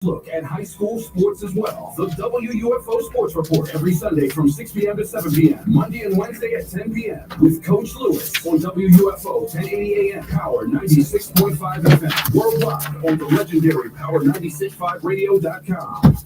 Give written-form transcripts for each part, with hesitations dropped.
Look at high school sports as well. The WUFO Sports Report every Sunday from 6 p.m. to 7 p.m. Monday and Wednesday at 10 p.m. with Coach Lewis on WUFO 1080 a.m. Power 96.5 FM. Worldwide on the legendary Power965radio.com.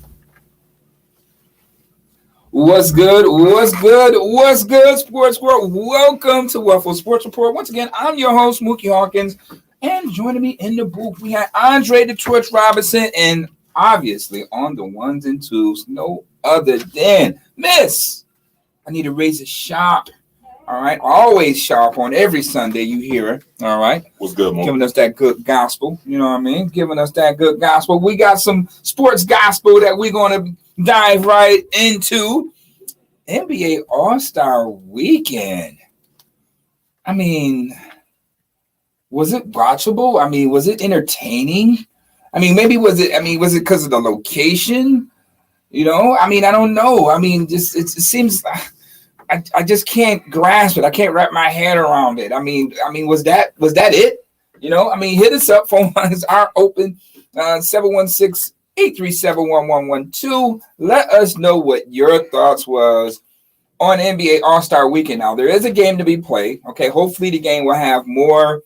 What's good? What's good? What's good, sports world? Welcome to Wufo Sports Report. Once again, I'm your host, Mookie Hawkins, and joining me in the booth, we have Andre the Torch Robinson, and obviously on the ones and twos, no other than Miss. I need to raise it sharp. All right, always sharp on every Sunday. You hear it. All right, what's good, Mo? Giving us that good gospel. You know what I mean? Giving us that good gospel. We got some sports gospel that we're gonna dive right into. NBA All-Star Weekend. I mean, was it watchable? I mean, was it entertaining? I mean, maybe was it because of the location? You know, I mean, I don't know. I mean, just it seems I just can't grasp it. I can't wrap my head around it. I mean, was that it? You know, I mean, hit us up. Phone lines are open. 716-837-1112. Let us know what your thoughts was on NBA All-Star Weekend. Now, there is a game to be played. Okay, hopefully the game will have more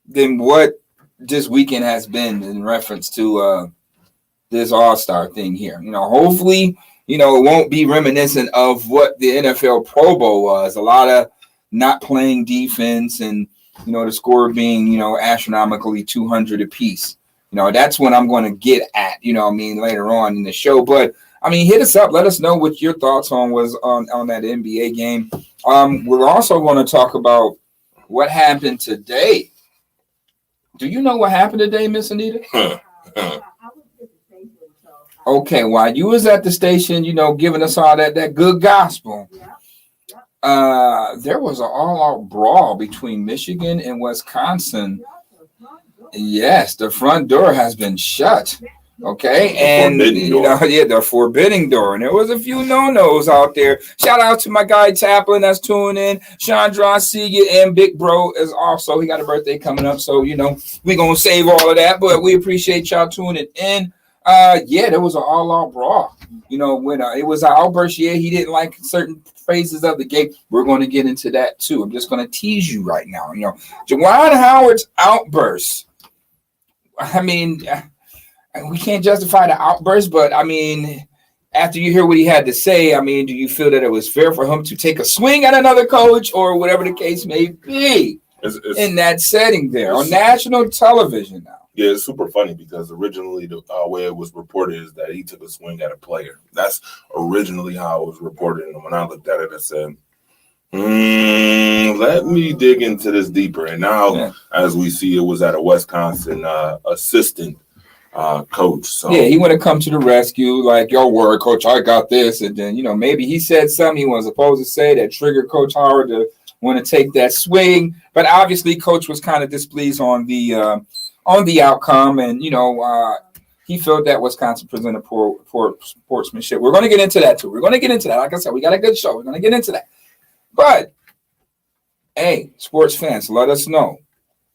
than what this weekend has been in reference to this All-Star thing here. You know, hopefully, you know, it won't be reminiscent of what the NFL Pro Bowl was. A lot of not playing defense and, you know, the score being, you know, astronomically 200 apiece. You know, that's what I'm going to get at, you know what I mean, later on in the show. But, I mean, hit us up. Let us know what your thoughts on that NBA game. We're also going to talk about what happened today. Do you know what happened today, Miss Anita? Okay, while you was at the station, you know, giving us all that good gospel, there was an all-out brawl between Michigan and Wisconsin. Yes, the front door has been shut. Okay, and you know, the forbidding door, and there was a few no-nos out there. Shout out to my guy Taplin that's tuning in. Chandra, I see you, and Big Bro is also. He got a birthday coming up, so you know we're gonna save all of that. But we appreciate y'all tuning in. There was an all-out brawl. You know, when it was an outburst, he didn't like certain phases of the game. We're going to get into that too. I'm just going to tease you right now. You know, Juwan Howard's outburst. I mean, we can't justify the outburst, but I mean, after you hear what he had to say, I mean, do you feel that it was fair for him to take a swing at another coach or whatever the case may be in that setting there on national television now? Yeah, it's super funny because originally the way it was reported is that he took a swing at a player. That's originally how it was reported. And when I looked at it, I said, let me dig into this deeper. And now, as we see, it was at a Wisconsin assistant coach. So yeah, he would have come to the rescue, like, yo, word, coach, I got this. And then, you know, maybe he said something he wasn't supposed to say that triggered Coach Howard to want to take that swing. But obviously, coach was kind of displeased on the outcome, and you know, he felt that Wisconsin presented poor sportsmanship. We're going to get into that too. Like I said, we got a good show. We're going to get into that. But hey, sports fans, let us know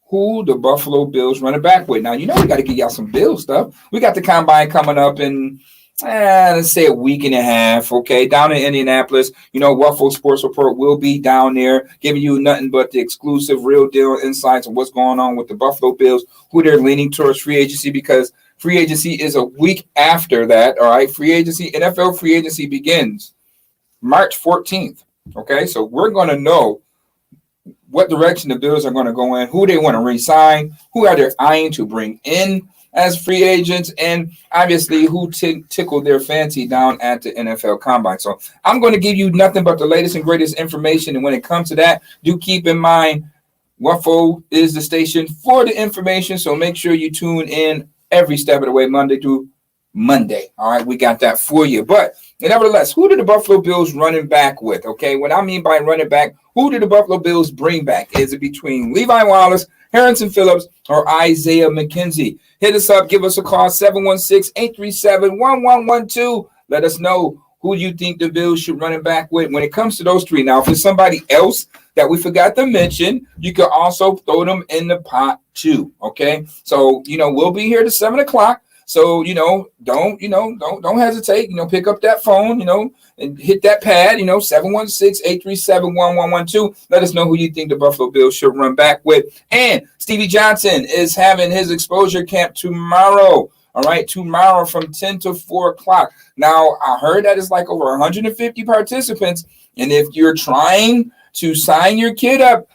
who the Buffalo Bills running back with. Now, you know, we got to give y'all some Bills stuff. We got the combine coming up in, let's say, a week and a half, okay, down in Indianapolis. You know, Wufo Sports Report will be down there giving you nothing but the exclusive, real deal insights of what's going on with the Buffalo Bills, who they're leaning towards free agency, because free agency is a week after that, all right? NFL free agency begins March 14th, okay? So we're going to know what direction the Bills are going to go in, who they want to re-sign, who are they eyeing to bring in as free agents, and obviously who tickled their fancy down at the NFL Combine. So I'm going to give you nothing but the latest and greatest information. And when it comes to that, do keep in mind, Wufo is the station for the information. So make sure you tune in every step of the way, Monday through Monday. All right, we got that for you. But nevertheless, who did the Buffalo Bills running back with? Okay, what I mean by running back, who did the Buffalo Bills bring back? Is it between Levi Wallace, Harrison Phillips, or Isaiah McKenzie? Hit us up. Give us a call, 716-837-1112. Let us know who you think the Bills should run it back with when it comes to those three. Now, if it's somebody else that we forgot to mention, you can also throw them in the pot too, okay? So, you know, we'll be here to 7 o'clock. So, don't hesitate, pick up that phone, and hit that pad, 716-837-1112. Let us know who you think the Buffalo Bills should run back with. And Stevie Johnson is having his exposure camp tomorrow. All right, tomorrow from 10 to 4 o'clock. Now, I heard that it's like over 150 participants. And if you're trying to sign your kid up,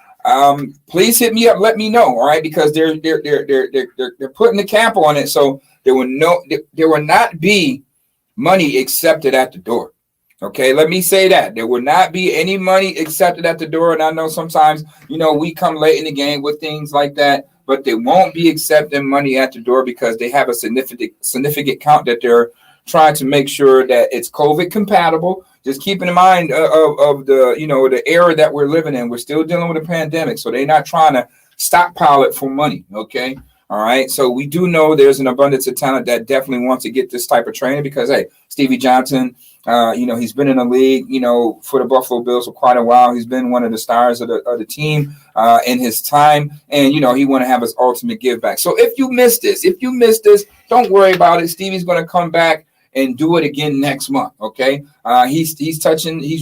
please hit me up. Let me know. All right, because they're putting the cap on it, so there will not be money accepted at the door. Okay, let me say that there will not be any money accepted at the door. And I know sometimes we come late in the game with things like that, but they won't be accepting money at the door because they have a significant count that they're trying to make sure that it's COVID compatible. Just keeping in mind of the the era that we're living in. We're still dealing with a pandemic, so they're not trying to stockpile it for money. Okay, all right. So we do know there's an abundance of talent that definitely wants to get this type of training because hey, Stevie Johnson, he's been in the league, for the Buffalo Bills for quite a while. He's been one of the stars of the team in his time, and he want to have his ultimate give back. So if you missed this, don't worry about it. Stevie's going to come back and do it again next month. Okay. He's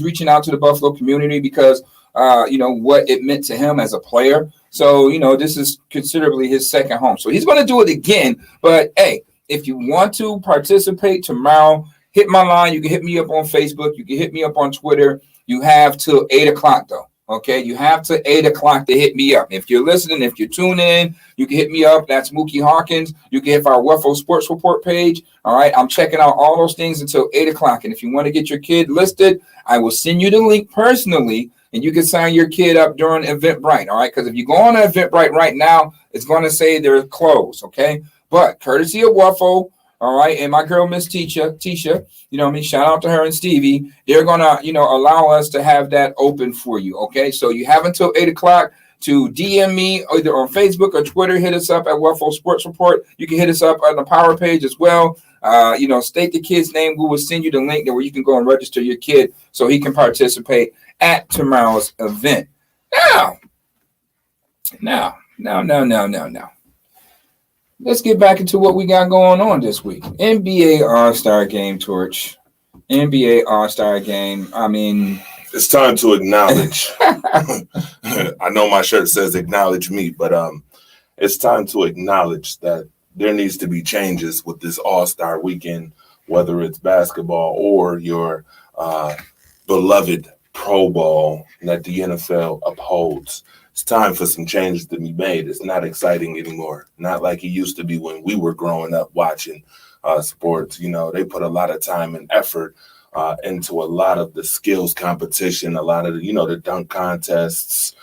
reaching out to the Buffalo community because, what it meant to him as a player. So, this is considerably his second home. So he's going to do it again. But hey, if you want to participate tomorrow, hit my line. You can hit me up on Facebook. You can hit me up on Twitter. You have till 8 o'clock though. Okay, you have to 8 o'clock to hit me up. If you're listening, if you tune in, you can hit me up. That's Mookie Hawkins. You can hit our Wufo Sports Report page. All right, I'm checking out all those things until 8 o'clock. And if you want to get your kid listed, I will send you the link personally, and you can sign your kid up during Eventbrite. All right, because if you go on Eventbrite right now, it's going to say they're closed. Okay, but courtesy of Wufo. All right, and my girl, Miss Tisha, shout out to her and Stevie. They're gonna, allow us to have that open for you. Okay, so you have until 8 o'clock to DM me either on Facebook or Twitter. Hit us up at Wufo Sports Report. You can hit us up on the Power page as well. State the kid's name. We will send you the link there where you can go and register your kid so he can participate at tomorrow's event. Now. Let's get back into what we got going on this week. NBA All-Star Game, Torch. NBA All-Star Game. I mean, it's time to acknowledge. I know my shirt says acknowledge me, but it's time to acknowledge that there needs to be changes with this All-Star weekend, whether it's basketball or your beloved Pro Bowl that the NFL upholds. It's time for some changes to be made. It's not exciting anymore. Not like it used to be when we were growing up watching sports. They put a lot of time and effort into a lot of the skills competition, a lot of the dunk contests.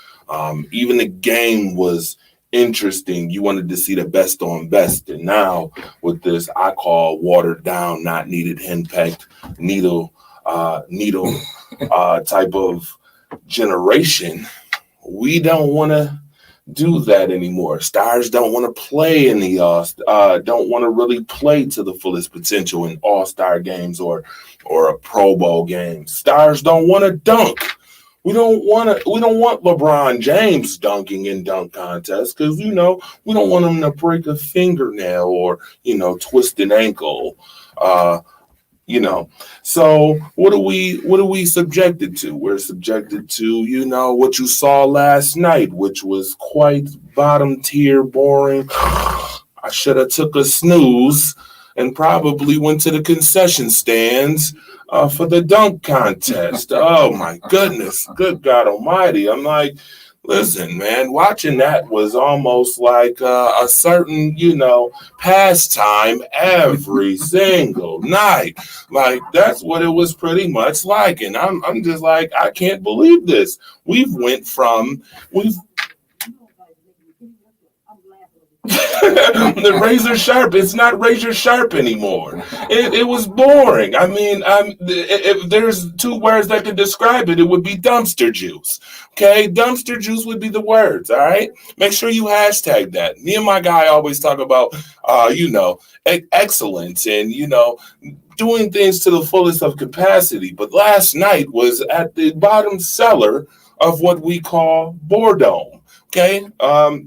Even the game was interesting. You wanted to see the best on best. And now with this, I call watered down, not needed, henpecked, needle type of generation, we don't want to do that anymore. Stars don't want to play in the don't want to really play to the fullest potential in all-star games or a Pro Bowl game. Stars don't want to dunk. We don't want LeBron James dunking in dunk contests because we don't want him to break a fingernail or twist an ankle. So what are we subjected to? We're subjected to, what you saw last night, which was quite bottom tier, boring. I should have took a snooze and probably went to the concession stands for the dunk contest. Oh my goodness. Good God Almighty. I'm like, listen, man, watching that was almost like a certain, pastime every single night. Like, that's what it was pretty much like. And I'm just like, I can't believe this. The razor sharp. It's not razor sharp anymore. It was boring. I mean, if there's two words that can describe it, it would be dumpster juice. Okay, dumpster juice would be the words. All right, make sure you hashtag that. Me and my guy always talk about, excellence and doing things to the fullest of capacity. But last night was at the bottom cellar of what we call boredom. Okay.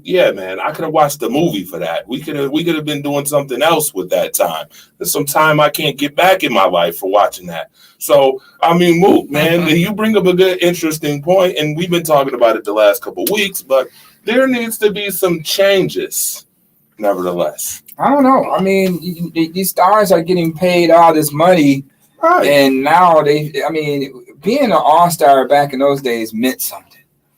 Yeah, man. I could have watched the movie for that. We could have been doing something else with that time. There's some time I can't get back in my life for watching that. So, I mean, Mook, man, you bring up a good, interesting point, and we've been talking about it the last couple of weeks, but there needs to be some changes, nevertheless. I don't know. I mean, these stars are getting paid all this money, Right. and now being an all-star back in those days meant something.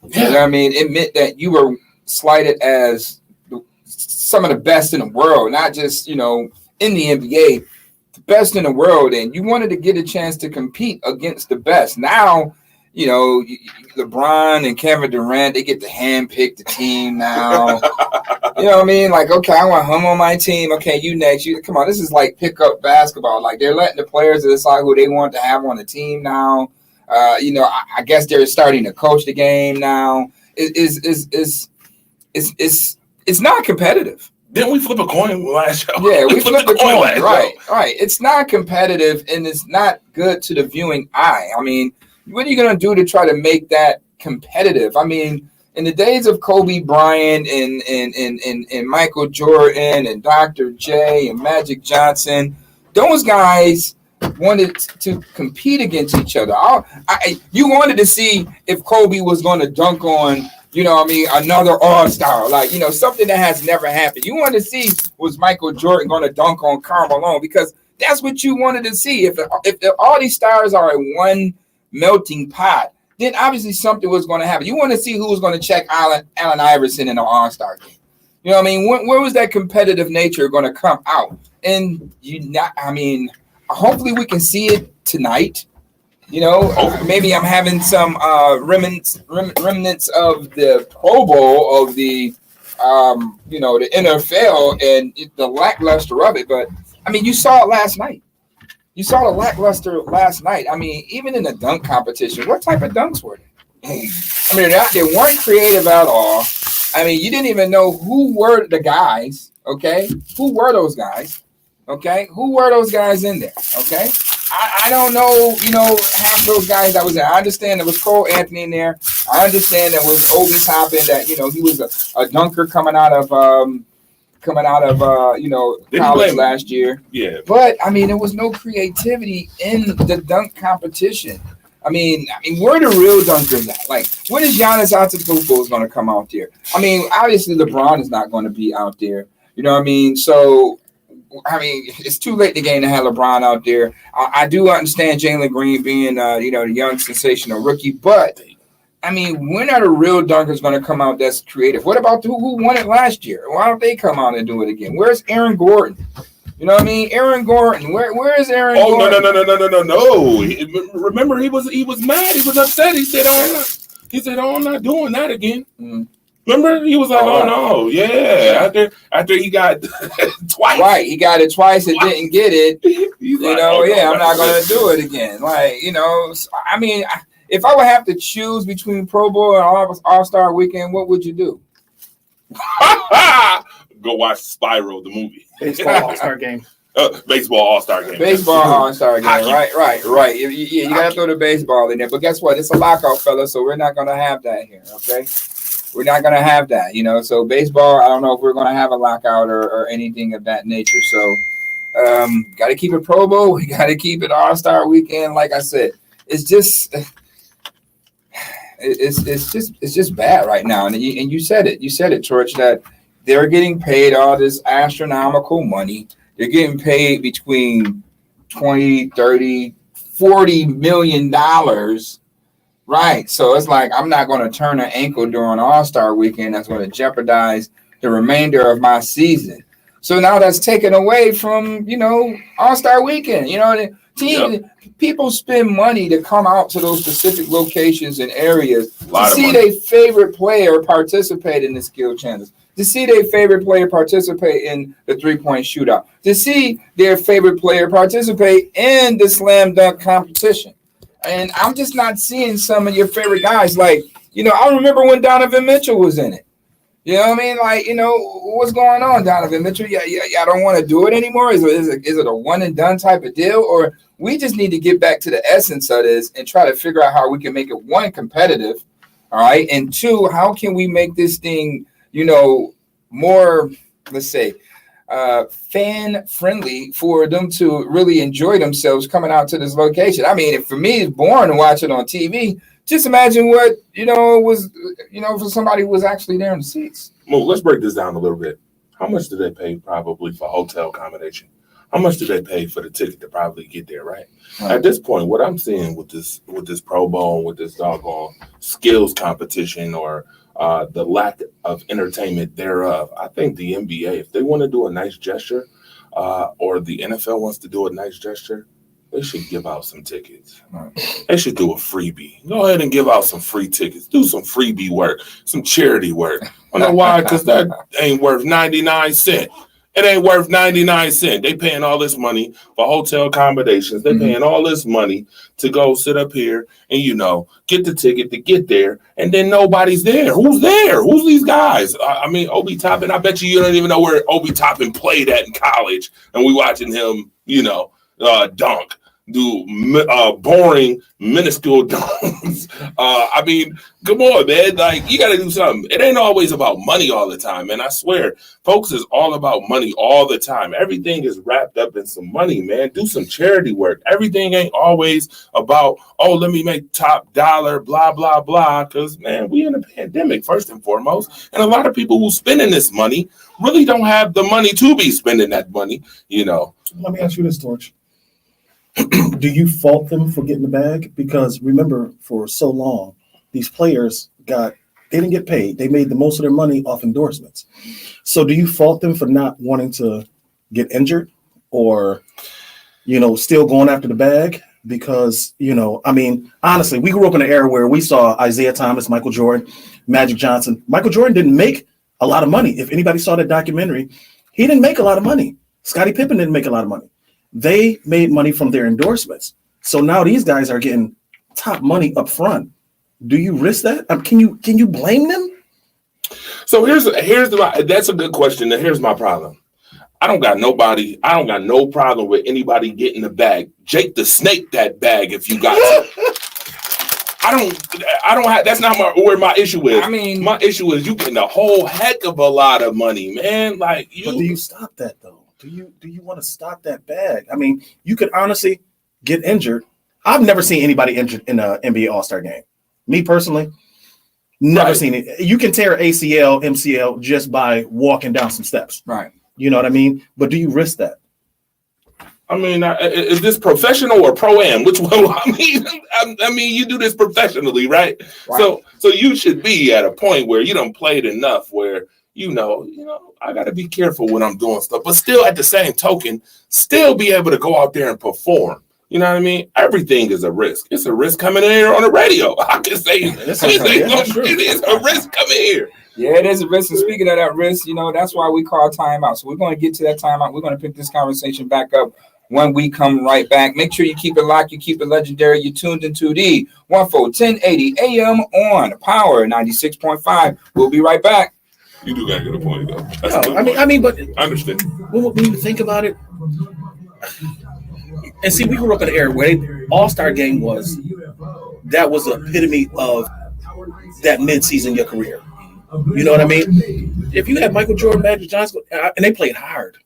Yeah. You know what I mean? It meant that you were slighted as some of the best in the world, not just, in the NBA, the best in the world. And you wanted to get a chance to compete against the best. Now, LeBron and Kevin Durant, they get to handpick the team now. You know what I mean? Like, okay, I want him on my team. Okay, you next. Come on, this is like pickup basketball. Like, they're letting the players decide who they want to have on the team now. I guess they're starting to coach the game now. It's not competitive. Didn't we flip a coin last show? Yeah, we flipped the coin. last Right, show. right. It's not competitive, and it's not good to the viewing eye. I mean, what are you going to do to try to make that competitive? I mean, in the days of Kobe Bryant and Michael Jordan and Dr. J and Magic Johnson, those guys wanted to compete against each other. You wanted to see if Kobe was going to dunk on, another all-star, like, something that has never happened. You wanted to see, was Michael Jordan going to dunk on Karl Malone? Because that's what you wanted to see. If all these stars are in one melting pot, then obviously something was going to happen. You want to see who was going to check Allen Iverson in an all-star game. You know what I mean? Where was that competitive nature going to come out? And hopefully we can see it tonight. Maybe I'm having some remnants of the Pro Bowl of the the NFL and the lackluster of it. But I mean, you saw it last night. You saw the lackluster last night. I mean, even in the dunk competition, what type of dunks were they? I mean, they weren't creative at all. I mean, you didn't even know who were the guys. Okay, who were those guys? Okay, who were those guys in there? Okay, I don't know. Half those guys that was there. I understand there was Cole Anthony in there. I understand there was Obi Toppin. That he was a dunker coming out of college last year. Yeah, but I mean, there was no creativity in the dunk competition. I mean, where are the real dunkers at? Like, when is Giannis Antetokounmpo going to come out there? I mean, obviously LeBron is not going to be out there. You know what I mean? So, I mean, it's too late in the game to have LeBron out there. I do understand Jalen Green being, the young sensational rookie, but I mean, when are the real dunkers going to come out that's creative? What about who won it last year? Why don't they come out and do it again? Where's Aaron Gordon? You know what I mean? Aaron Gordon. Where is Aaron Gordon? No. Remember, he was mad. He was upset. He said, I'm not doing that again. Mm. Remember, he was like, "Oh no, yeah." After he got twice, right? He got it twice and didn't get it. I'm not going to do it again. Like, I mean, if I would have to choose between Pro Bowl and All-Star Weekend, what would you do? Go watch Spiral, the movie. Baseball All-Star Game. Baseball All-Star Game. Baseball All-Star Game. Right. You got to throw the baseball in there. But guess what? It's a lockout, fellas, so we're not going to have that here, okay? We're not going to have that, So baseball, I don't know if we're going to have a lockout or anything of that nature. So got to keep it Pro Bowl. We got to keep it All-Star Weekend. Like I said, it's just bad right now. And you said it, George, that they're getting paid all this astronomical money. They're getting paid between $20, $30, $40 million. Right. So it's like, I'm not going to turn an ankle during All-Star Weekend. That's going to jeopardize the remainder of my season. So now that's taken away from, All-Star Weekend. People spend money to come out to those specific locations and areas to see their favorite player participate in the skill challenges, to see their favorite player participate in the three-point shootout, to see their favorite player participate in the slam dunk competition. And I'm just not seeing some of your favorite guys. Like, I remember when Donovan Mitchell was in it. You know what I mean? Like, what's going on, Donovan Mitchell? Yeah, I don't want to do it anymore. Is it a one and done type of deal? Or we just need to get back to the essence of this and try to figure out how we can make it, one, competitive, All right. And two, how can we make this thing, more, let's say, fan friendly for them to really enjoy themselves coming out to this location? I mean, for me, it's boring to watch it on TV. Just imagine what, was, for somebody who was actually there in the seats. Well, let's break this down a little bit. How much do they pay probably for hotel accommodation? How much do they pay for the ticket to probably get there, right? At this point, what I'm seeing with this Pro Bowl, with this doggone skills competition or the lack of entertainment thereof, I think the NBA, if they want to do a nice gesture or the NFL wants to do a nice gesture, they should give out some tickets. They should do a freebie. Go ahead and give out some free tickets. Do some freebie work, some charity work. I know why, because that ain't worth 99 cents. It ain't worth 99 cents. They paying all this money for hotel accommodations. They paying all this money to go sit up here and, get the ticket to get there. And then nobody's there. Who's there? Who's these guys? I mean, Obi Toppin, I bet you don't even know where Obi Toppin played at in college. And we watching him, dunk. Do boring, minuscule dunks. I mean, come on, man. Like, you got to do something. It ain't always about money all the time, man. I swear, folks is all about money all the time. Everything is wrapped up in some money, man. Do some charity work. Everything ain't always about, let me make top dollar, blah, blah, blah. Because, man, we in a pandemic, first and foremost. And a lot of people who spending this money really don't have the money to be spending that money, Let me ask you this, Torch. Do you fault them for getting the bag? Because remember, for so long, these players they didn't get paid. They made the most of their money off endorsements. So do you fault them for not wanting to get injured or, still going after the bag? Because, honestly, we grew up in an era where we saw Isaiah Thomas, Michael Jordan, Magic Johnson. Michael Jordan didn't make a lot of money. If anybody saw that documentary, he didn't make a lot of money. Scottie Pippen didn't make a lot of money. They made money from their endorsements. So now these guys are getting top money up front. Do you risk that? Can you blame them? So that's a good question. And here's my problem. I don't got no problem with anybody getting the bag. Jake the Snake that bag if you got to. I don't have, that's not where my issue is. I mean, my issue is you getting a whole heck of a lot of money, man. But do you stop that though? Do you want to stop that bag? I mean, you could honestly get injured. I've never seen anybody injured in an NBA All-Star game. Me personally, never seen it. You can tear ACL, MCL just by walking down some steps. Right. You know what I mean? But do you risk that? I mean, is this professional or pro-am? Which one? I mean, you do this professionally, right? So you should be at a point where you done played enough where I got to be careful when I'm doing stuff, but still at the same token, still be able to go out there and perform. You know what I mean? Everything is a risk. It's a risk coming in here on the radio. I can say it is a risk coming here. Yeah, it is a risk. And speaking of that risk, that's why we call timeout. So we're going to get to that timeout. We're going to pick this conversation back up when we come right back. Make sure you keep it locked. You keep it legendary. You tuned into the Wufo 1080 AM on Power 96.5. We'll be right back. You do gotta get a point though. But I understand. When you think about it, and see, we grew up in an era where All-Star game was the epitome of that mid-season in your career. You know what I mean? If you had Michael Jordan, Magic Johnson, and they played hard,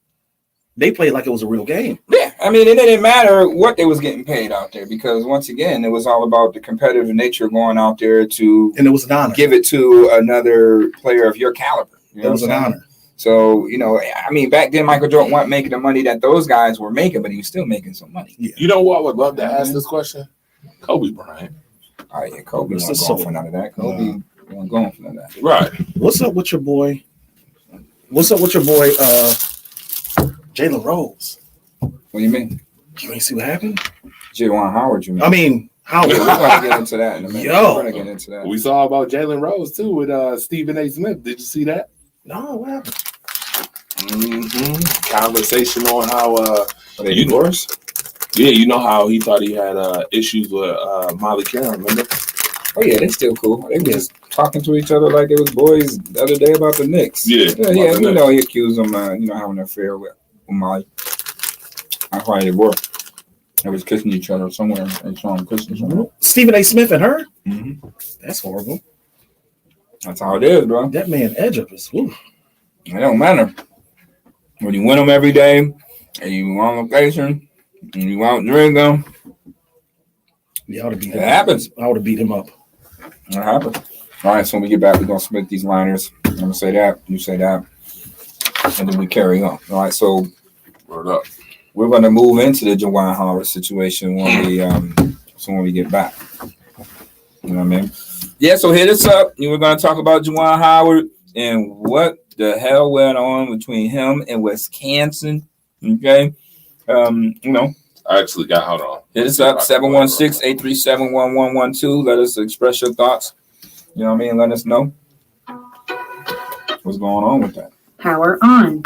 they played like it was a real game. Yeah, I mean, it didn't matter what they was getting paid out there because once again, it was all about the competitive nature going out there and it was an honor. Give it to another player of your caliber. It was an honor. So, I mean, back then, Michael Jordan wasn't making the money that those guys were making, but he was still making some money. Yeah. You know what I would love to ask this question? Kobe Bryant. All right, yeah, Kobe wasn't going for none of that. Kobe wasn't going for none of that. Right. What's up with your boy, Jalen Rose? What do you mean? You ain't see what happened? Juwan Howard, you mean? I mean, Howard. We're going to get into that in a minute. We're going to get into that. We saw about Jalen Rose, too, with Stephen A. Smith. Did you see that? No, what happened? Conversation on how are they divorced? Yeah, you know how he thought he had issues with Molly Karen, remember? Oh yeah, they still cool. They were just talking to each other like it was boys the other day about the Knicks. Yeah. You know, he accused them, having an affair with Molly. That's why they were. They was kissing each other somewhere. They saw them kissing somewhere. Stephen A. Smith and her? Mm-hmm. That's horrible. That's how it is, bro. That man edge up is. Ooh. It don't matter. When you win them every day, and you on location, and you out drinking, Yeah, I would have beat it him. happens. I would have beat him up. It happens. All right, so when we get back, we're going to split these liners. I'm going to say that, you say that, and then we carry on. All right, so Word up. we're going to move into the Juwan Howard situation when we get back. You know what I mean? Yeah, so hit us up. You were going to talk about Juwan Howard and what the hell went on between him and Wisconsin. Okay. You know, I actually got, hold on. hit us up, 716-837-1112. Let us express your thoughts. You know what I mean? Let us know what's going on with that. Power on.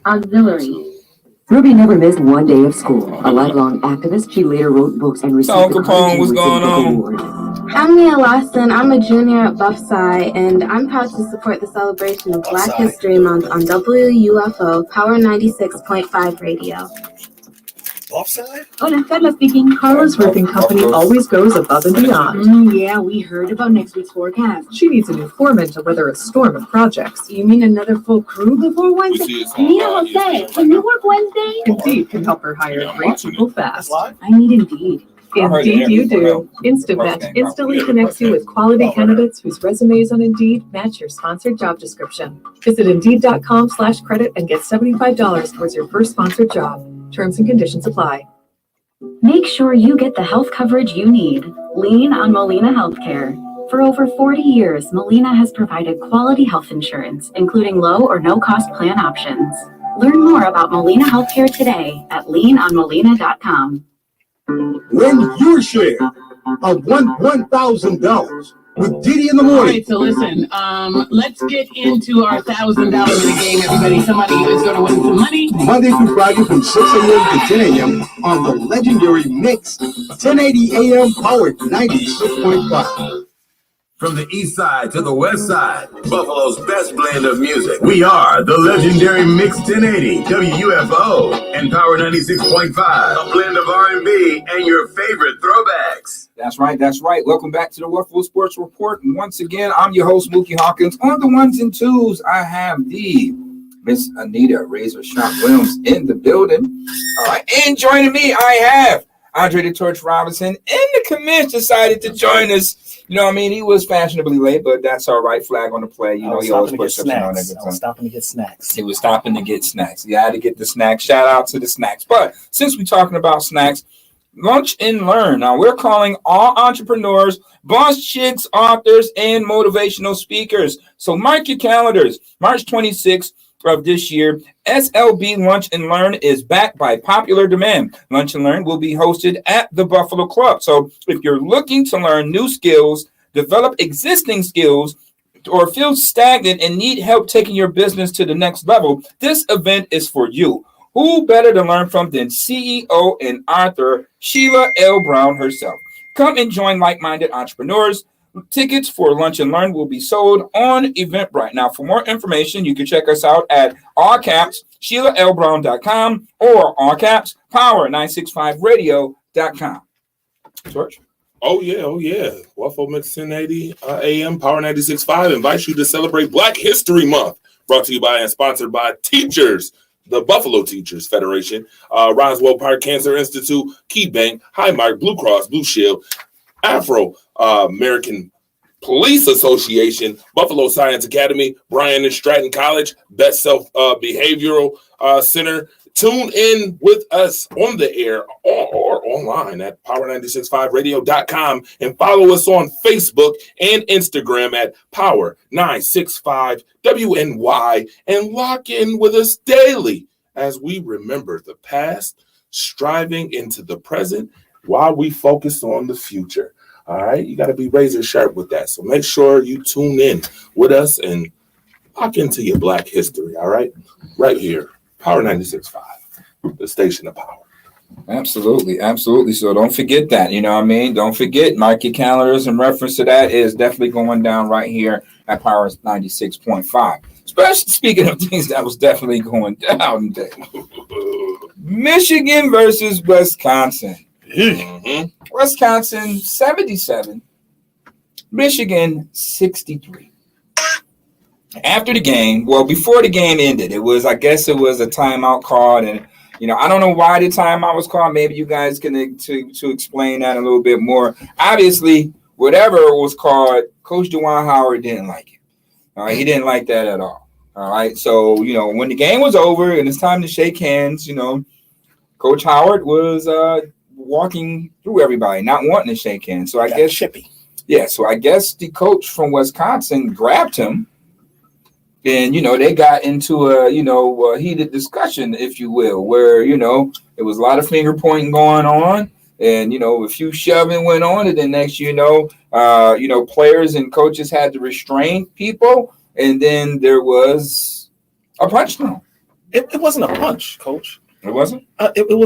Auxiliary. Ruby never missed one day of school. A lifelong activist, she later wrote books and received Uncle Capone, what's going on? award. I'm Mia Lawson. I'm a junior at Buffside, and I'm proud to support the celebration of Black History Month on WUFO Power 96.5 Radio. Offside? Hola, Carla speaking. Carla's Roofing Company always goes above and beyond. Yeah, we heard about next week's forecast. She needs a new foreman to weather a storm of projects. You mean another full crew before We Wednesday? see it's on, Mia Jose, can you work Wednesday? Indeed can help her hire Yeah, I'm great watching people it. fast. I need Indeed. I heard Indeed it you before do. that. InstaMatch First name, instantly yeah, connects first you name. with quality candidates whose resumes on Indeed match your sponsored job description. Visit Indeed.com/credit and get $75 towards your first sponsored job. Terms and conditions apply. Make sure you get the health coverage you need. Lean on Molina Healthcare. For over 40 years, Molina has provided quality health insurance, including low or no-cost plan options. Learn more about Molina Healthcare today at leanonmolina.com. Win your share of $1,000 with Didi in the All morning. right, so listen, let's get into our $1,000 in the game, everybody. Somebody is going to win some money. Monday through Friday from 6 a.m. to 10 a.m. on the legendary Mix 1080 a.m. powered 96.5. From the east side to the west side, Buffalo's best blend of music. We are the legendary Mix 1080, WUFO, and Power 96.5. A blend of R&B and your favorite throwbacks. That's right. That's right. Welcome back to the Wufo Sports Report. And once again, I'm your host, Mookie Hawkins. On the ones and twos, I have the Miss Anita Razor Shop Williams in the building. All right. And joining me, I have Andre the Torch Robinson. And the commish decided to join us. You know what I mean? He was fashionably late, but that's all right. Flag on the play. You know, he always puts up on that. I was stopping to get snacks. He was stopping to get snacks. He had to get the snacks. Shout out to the snacks. But since we're talking about snacks, Lunch and Learn. Now, we're calling all entrepreneurs, boss chicks, authors, and motivational speakers. So mark your calendars. March 26th of this year, SLB Lunch and Learn is back by popular demand. Lunch and Learn will be hosted at the Buffalo Club. So if you're looking to learn new skills, develop existing skills, or feel stagnant and need help taking your business to the next level, this event is for you. Who better to learn from than CEO and author Sheila L. Brown herself? Come and join like-minded entrepreneurs. Tickets for Lunch and Learn will be sold on Eventbrite. Now, for more information, you can check us out at all caps SheilaLBrown.com or all caps Power965Radio.com. George? Oh, yeah. Wufo Mix 1080 AM Power 96.5 invites you to celebrate Black History Month. Brought to you by and sponsored by Teachers, the Buffalo Teachers Federation, Roswell Park Cancer Institute, Key Bank, Highmark, Blue Cross, Blue Shield, Afro American Police Association, Buffalo Science Academy, Bryan and Stratton College, Best Self Behavioral Center. Tune in with us on the air or online at power965radio.com and follow us on Facebook and Instagram at Power965WNY and lock in with us daily as we remember the past, striving into the present while we focus on the future. All right, you got to be razor sharp with that. So make sure you tune in with us and lock into your Black history. All right, right here, Power 96.5, the station of power. Absolutely. So don't forget that. You know what I mean? Don't forget, mark your calendars in reference to that. Is definitely going down right here at Power 96.5. Especially speaking of things that was definitely going down today. Michigan versus Wisconsin. Mm-hmm. Wisconsin 77, Michigan 63. after the game, well, before the game ended, I guess it was a timeout called, and I don't know why the timeout was called. Maybe you guys can to explain that a little bit more. Obviously, whatever it was called, Coach DeJuan Howard didn't like it. All right, he didn't like that at all. All right, so when the game was over and it's time to shake hands, Coach Howard was walking through everybody, not wanting to shake hands. So I guess chippy. Yeah, so I guess the coach from Wisconsin grabbed him, and they got into a heated discussion, if you will, where there was a lot of finger pointing going on, and a few shoving went on, and then next players and coaches had to restrain people, and then there was a punch thrown. It wasn't a punch, Coach. It wasn't. It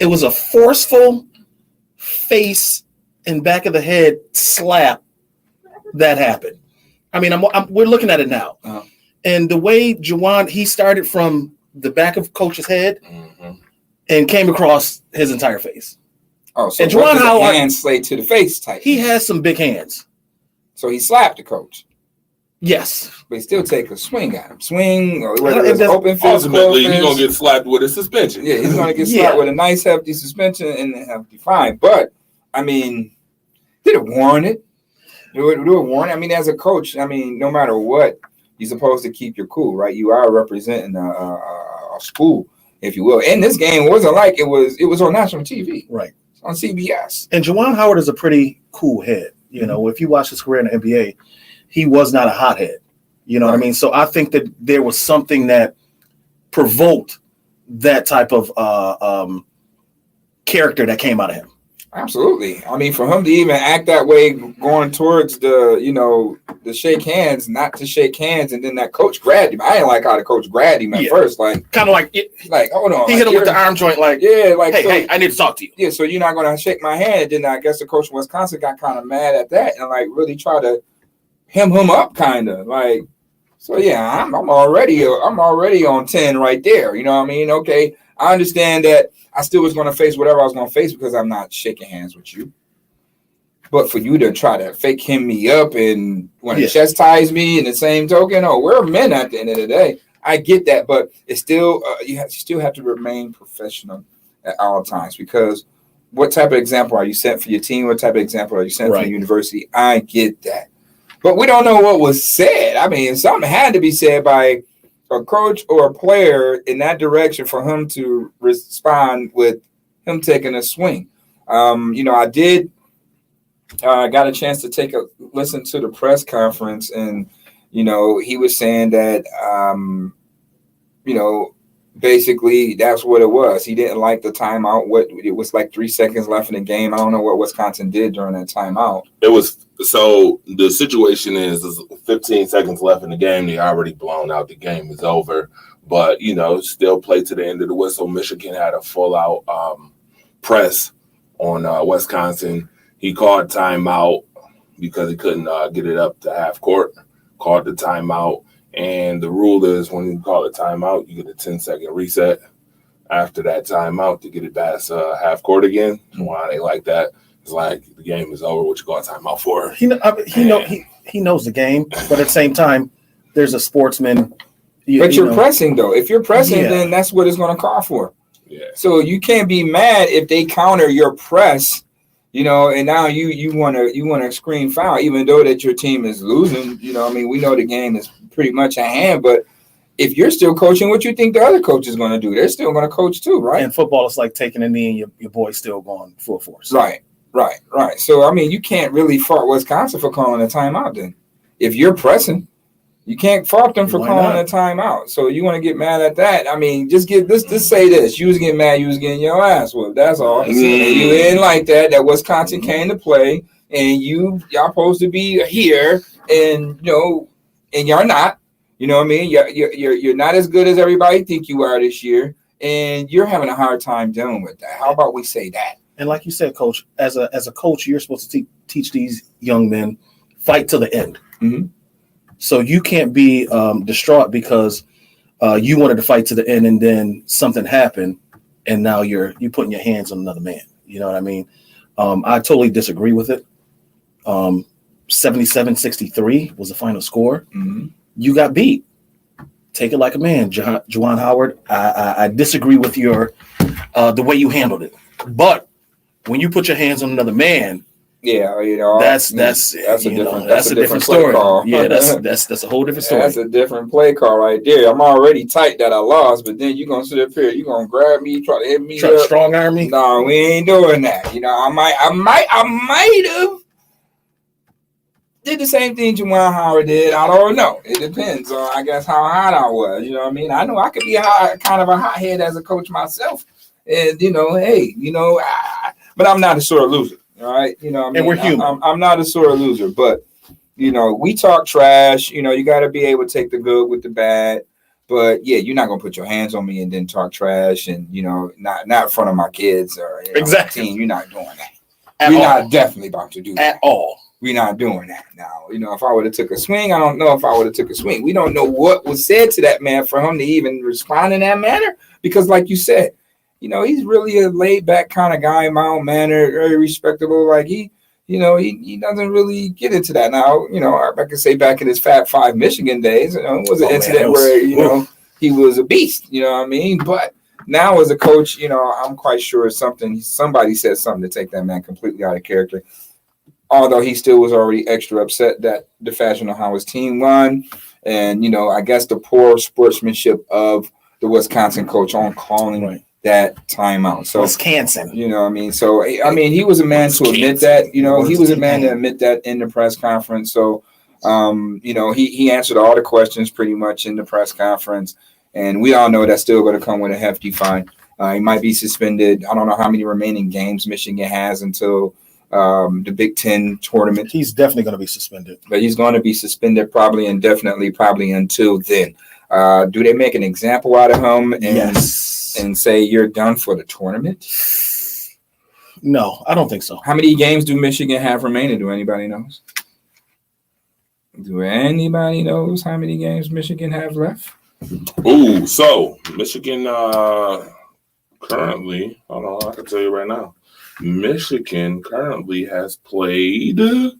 was a forceful face and back of the head slap that happened. I mean, we're looking at it now, and the way Juwan, he started from the back of Coach's head and came across his entire face. Oh, so and Juwan Howard, hands slayed to the face type. He has some big hands, so he slapped the coach. Yes, but he still take a swing at him. Swing, or whether it's open fist. Ultimately, he's gonna get slapped with a suspension. Yeah, he's gonna get slapped with a nice hefty suspension and a hefty fine. But I mean, did it warrant it? Do it warrant it? I mean, as a coach, no matter what, you're supposed to keep your cool, right? You are representing a school, if you will. And this game wasn't like it was on national TV, right? It's on CBS. And Juwan Howard is a pretty cool head. If you watch his career in the NBA, he was not a hothead. You know what I mean? So I think that there was something that provoked that type of character that came out of him. Absolutely. I mean, for him to even act that way going towards the shake hands, not to shake hands, and then that coach grabbed him. I didn't like how the coach grabbed him at first. Like, kind of like hold on. He hit him with the arm joint, hey, I need to talk to you. Yeah, so you're not going to shake my hand. And then I guess the coach from Wisconsin got kind of mad at that and really try to hem him up, kind of like. So yeah, I'm already on 10 right there. You know what I mean? Okay, I understand that I still was going to face whatever I was going to face because I'm not shaking hands with you. But for you to try to fake him me up and want to chastise me in the same token, we're men at the end of the day. I get that, but it's still you still have to remain professional at all times, because what type of example are you setting for your team? What type of example are you setting for the university? I get that. But we don't know what was said. I mean, something had to be said by a coach or a player in that direction for him to respond with him taking a swing. I did got a chance to listen to the press conference, and he was saying that basically that's what it was. He didn't like the timeout. It was like 3 seconds left in the game. I don't know what Wisconsin did during that timeout. It was. So the situation is 15 seconds left in the game. They already blown out. The game is over. But, still play to the end of the whistle. Michigan had a full-out press on Wisconsin. He called timeout because he couldn't get it up to half court. Called the timeout. And the rule is when you call a timeout, you get a 10-second reset after that timeout to get it past half court again. Why they like that? It's like the game is over. What you call a timeout for? He knows the game, but at the same time, there's a sportsman. You're pressing though. If you're pressing, then that's what it's going to call for. Yeah. So you can't be mad if they counter your press, and now you want to scream foul, even though that your team is losing. We know the game is pretty much at hand, but if you're still coaching, what you think the other coach is going to do? They're still going to coach too, right? And football is like taking a knee and your boy's still going full force. Right. So, you can't really fault Wisconsin for calling a timeout then. If you're pressing, you can't fault them for calling a timeout. So you want to get mad at that? Just say this. You was getting mad. You was getting your ass whooped. That's all. And you didn't like that Wisconsin came to play, and y'all supposed to be here, and and you're not. You know what I mean? You're not as good as everybody think you are this year, and you're having a hard time dealing with that. How about we say that? And like you said, Coach, as a coach, you're supposed to teach these young men fight to the end. Mm-hmm. So you can't be distraught because you wanted to fight to the end and then something happened, and now you're putting your hands on another man. You know what I mean? I totally disagree with it. 77-63 was the final score. Mm-hmm. You got beat. Take it like a man, Juwan Howard. I disagree with your the way you handled it, but when you put your hands on another man, yeah, you know, that's a different story. Call. Yeah, that's a whole different story. That's a different play call right there. I'm already tight that I lost, but then you're gonna sit up here, you're gonna grab me, try to hit me, try to strong arm me. No, we ain't doing that. You know, I might have did the same thing Juwan Howard did. I don't know. It depends on, I guess, how hot I was. You know what I mean? I know I could be kind of a hothead as a coach myself, and you know, hey, you know, but I'm not a sore loser. All right, you know, what I mean? And we're human. I'm not a sore loser, but you know, we talk trash. You know, you got to be able to take the good with the bad. But yeah, you're not gonna put your hands on me and then talk trash, and you know, not in front of my kids or exactly. Team. You're not doing that. We're not definitely about to do that at all. We're not doing that now. You know, if I would have took a swing, I don't know if I would have took a swing. We don't know what was said to that man for him to even respond in that manner. Because like you said, you know, he's really a laid back kind of guy, mild mannered, very respectable. Like he doesn't really get into that now. You know, I can say back in his Fab Five Michigan days, you know, it was an incident where, you know, he was a beast, you know what I mean? But now as a coach, you know, I'm quite sure somebody said something to take that man completely out of character. Although he still was already extra upset that the fashion of how his team won. And, you know, I guess the poor sportsmanship of the Wisconsin coach on calling that timeout. So Wisconsin. You know what I mean? So, I mean, he was a man to admit that. You know, he was a man to admit that in the press conference. So, you know, he answered all the questions pretty much in the press conference. And we all know that's still going to come with a hefty fine. He might be suspended. I don't know how many remaining games Michigan has until the Big Ten tournament. He's definitely going to be suspended. But he's going to be suspended probably indefinitely, probably until then. Do they make an example out of him and say you're done for the tournament? No, I don't think so. How many games do Michigan have remaining? Do anybody knows? Do anybody knows how many games Michigan have left? Ooh, so Michigan currently, hold on, I can tell you right now. Michigan currently has played, I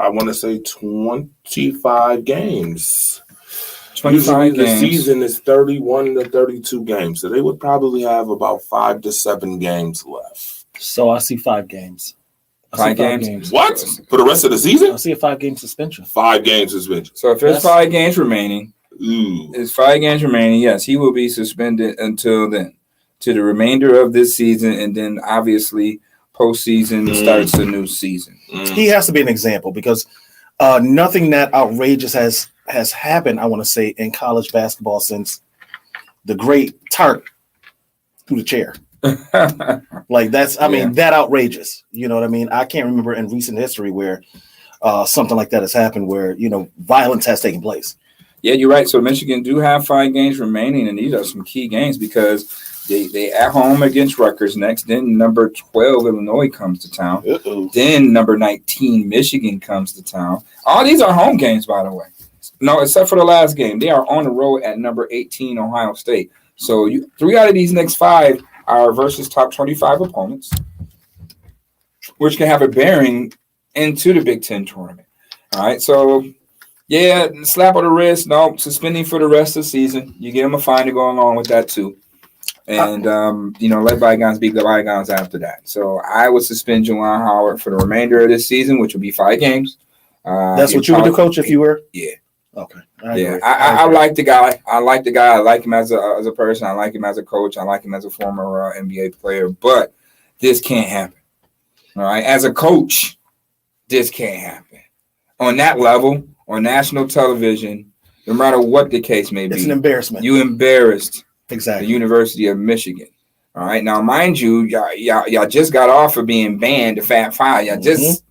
want to say 25 games. 25 Usually games. The season is 31 to 32 games, so they would probably have about 5 to 7 games left. So I see 5 games. Five games. What? For the rest of the season? I see a 5-game suspension. 5 games suspension. So if there's 5 games remaining, there's 5 games remaining, yes, he will be suspended until then, to the remainder of this season, and then obviously postseason starts the new season. He has to be an example because nothing that outrageous has happened, I want to say, in college basketball since the great Tart through the chair. Like that's, I mean, that outrageous. You know what I mean? I can't remember in recent history where something like that has happened where, you know, violence has taken place. Yeah, you're right. So Michigan do have 5 games remaining, and these are some key games because they at home against Rutgers next. Then number 12 Illinois comes to town. Then number 19 Michigan comes to town. All these are home games, by the way. No, except for the last game. They are on the road at number 18 Ohio State. So 3 out of these next 5 are versus top 25 opponents, which can have a bearing into the Big Ten tournament. All right, so yeah, slap on the wrist, no, suspending for the rest of the season. You get them a fine to go along with that too. And, you know, let bygones be bygones after that. So I would suspend Juwan Howard for the remainder of this season, which would be 5 games. That's what you would do, Coach, if you were? Yeah. Okay. I like the guy. I like him as a person. I like him as a coach. I like him as a former NBA player. But this can't happen. All right. As a coach, this can't happen. On that level, on national television, no matter what the case may be. It's an embarrassment. You embarrassed the University of Michigan. All right. Now, mind you, y'all just got off of being banned, the Fat Five. Y'all just,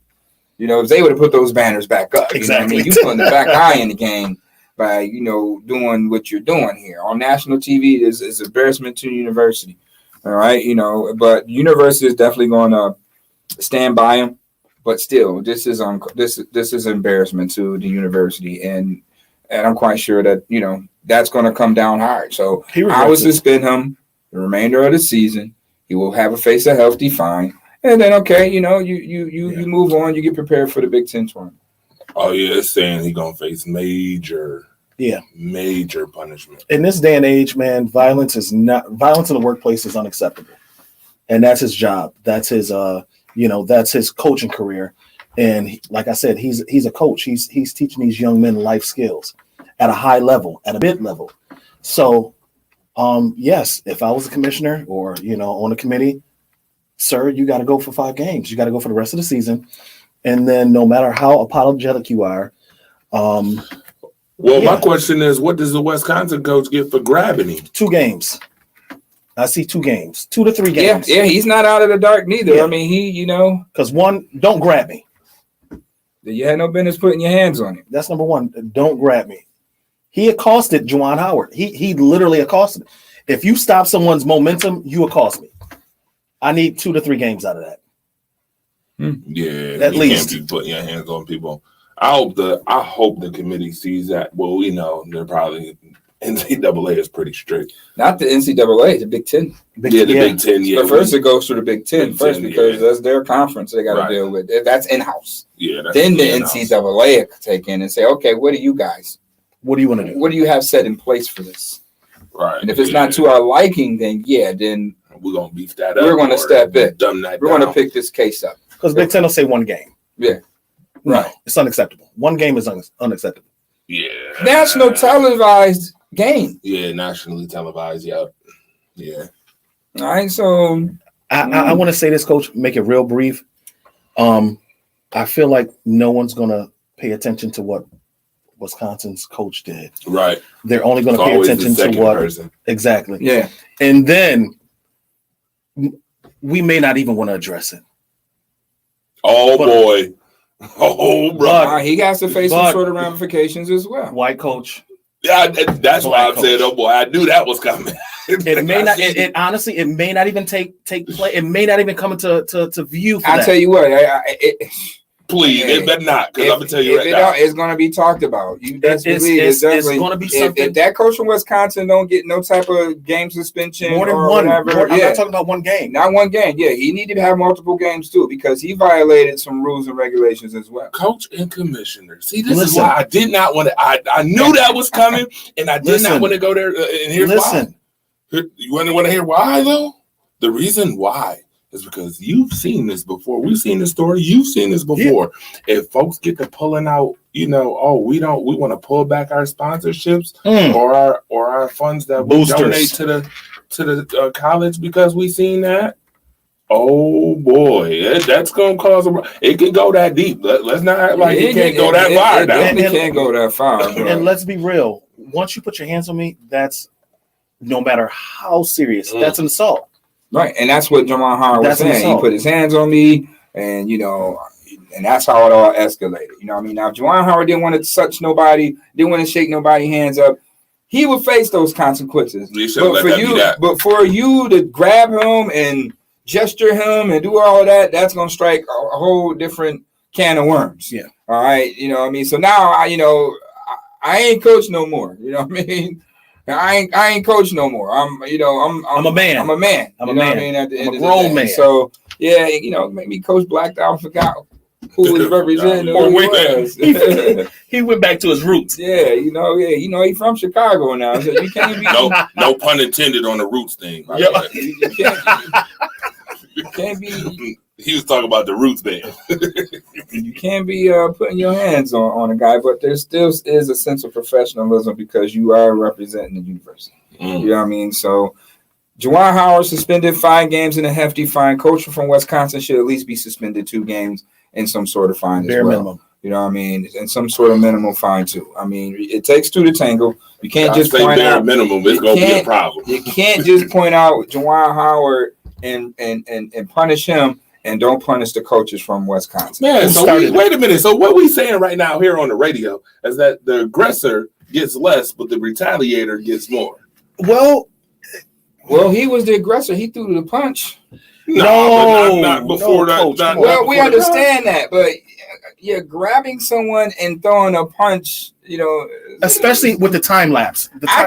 you know, if they would have put those banners back up. You know what I mean? You putting the back eye in the game by, you know, doing what you're doing here. On national TV, is embarrassment to the university. All right. You know, but university is definitely going to stand by him. But still, this is embarrassment to the university. And I'm quite sure that, you know, that's going to come down hard. So I would suspend him the remainder of the season. He will have a face a healthy fine. And then you move on. You get prepared for the Big Ten tournament. Oh yeah, it's saying he's gonna face major punishment. In this day and age, man, violence in the workplace is unacceptable, and that's his job. That's his that's his coaching career. And like I said, he's a coach. He's teaching these young men life skills at a high level, at a mid level. So, yes, if I was a commissioner or on a committee, sir, you got to go for 5 games. You got to go for the rest of the season, and then no matter how apologetic you are. My question is, what does the Wisconsin coach get for grabbing him? 2 games. I see 2 games, 2 to 3 games. Yeah, he's not out of the dark neither. Yeah. I mean, because one, don't grab me. You had no business putting your hands on him. That's number 1. Don't grab me. He accosted Juwan Howard. He literally accosted. If you stop someone's momentum, you accost me. I need 2 to 3 games out of that. Yeah, at least can't be putting your hands on people. I hope the committee sees that. Well, they're probably NCAA is pretty strict. Not the NCAA, the Big Ten. Big Ten. Yeah, but first it goes to the Big Ten because that's their conference they got to deal with. That's in-house. Yeah. Then the NCAA could take in and say, okay, what do you guys? What do you want to do? What do you have set in place for this? Right. And if it's not to our liking, then we're gonna beef that up. We're gonna step in. We're gonna pick this case up because Big Ten will say 1 game. Yeah. Right. It's unacceptable. 1 game is unacceptable. Yeah. National televised game. Yeah, nationally televised. Yeah. Yeah. All right. So I want to say this, Coach. Make it real brief. I feel like no one's gonna pay attention to what Wisconsin's coach did. Right. They're only going to pay attention to what exactly. Yeah. And then we may not even want to address it. Oh boy. Oh, bro. He has to face some sort of ramifications as well. White coach. Yeah, that's why I said, oh boy, I knew that was coming. It may not. It honestly, it may not even take place. It may not even come into view. I'll tell you what. Please, it better not, because I'm gonna tell you right now, it's going to be talked about. You definitely, it's going to be something. If that coach from Wisconsin don't get no type of game suspension, more than one. I'm not talking about 1 game. Not 1 game. Yeah, he needed to have multiple games too because he violated some rules and regulations as well. Coach and commissioner. See, this is why I did not want to. I knew that was coming, and I did not want to go there. And here's why. You want to hear why though? The reason why is because you've seen this before. We've seen this story. You've seen this before. Yeah. If folks get to pulling out, we want to pull back our sponsorships or our funds that we donate to the college because we seen that. Oh boy, that's gonna cause it can go that deep. Let's not act like it can't go that far. It can't go that far. And let's be real. Once you put your hands on me, that's no matter how serious. That's an assault. Right, and that's what Juwan Howard was saying. He put his hands on me, and and that's how it all escalated. You know what I mean? Now, if Juwan Howard didn't want to touch nobody, didn't want to shake nobody's hands up, he would face those consequences. But for you to grab him and gesture him and do all of that, that's gonna strike a whole different can of worms. Yeah. All right. You know what I mean? So now I ain't coach no more. You know what I mean? I ain't coach no more. I'm a man. I'm a man. I'm a man. I mean, at the end I'm a grown man. So yeah, maybe Coach blacked out, forgot who was representing. He went back to his roots. Yeah, he's from Chicago now, so you can't be no pun intended on the roots thing. You can't be. He was talking about the roots band. You can't be putting your hands on a guy, but there still is a sense of professionalism because you are representing the university. You know what I mean? So Juwan Howard suspended 5 games and a hefty fine. Coach from Wisconsin should at least be suspended 2 games and some sort of fine bare as well. Minimum. You know what I mean? And some sort of minimum fine too. I mean, it takes 2 to tango. You can't just point bare out minimum. It's gonna be a problem. You can't just point out Juwan Howard and punish him. And don't punish the coaches from Wisconsin. Yeah, so wait a minute. So what we saying right now here on the radio is that the aggressor gets less, but the retaliator gets more. Well, he was the aggressor. He threw the punch. No, not before that. Well, we understand that, but you're grabbing someone and throwing a punch. Especially with the time lapse. I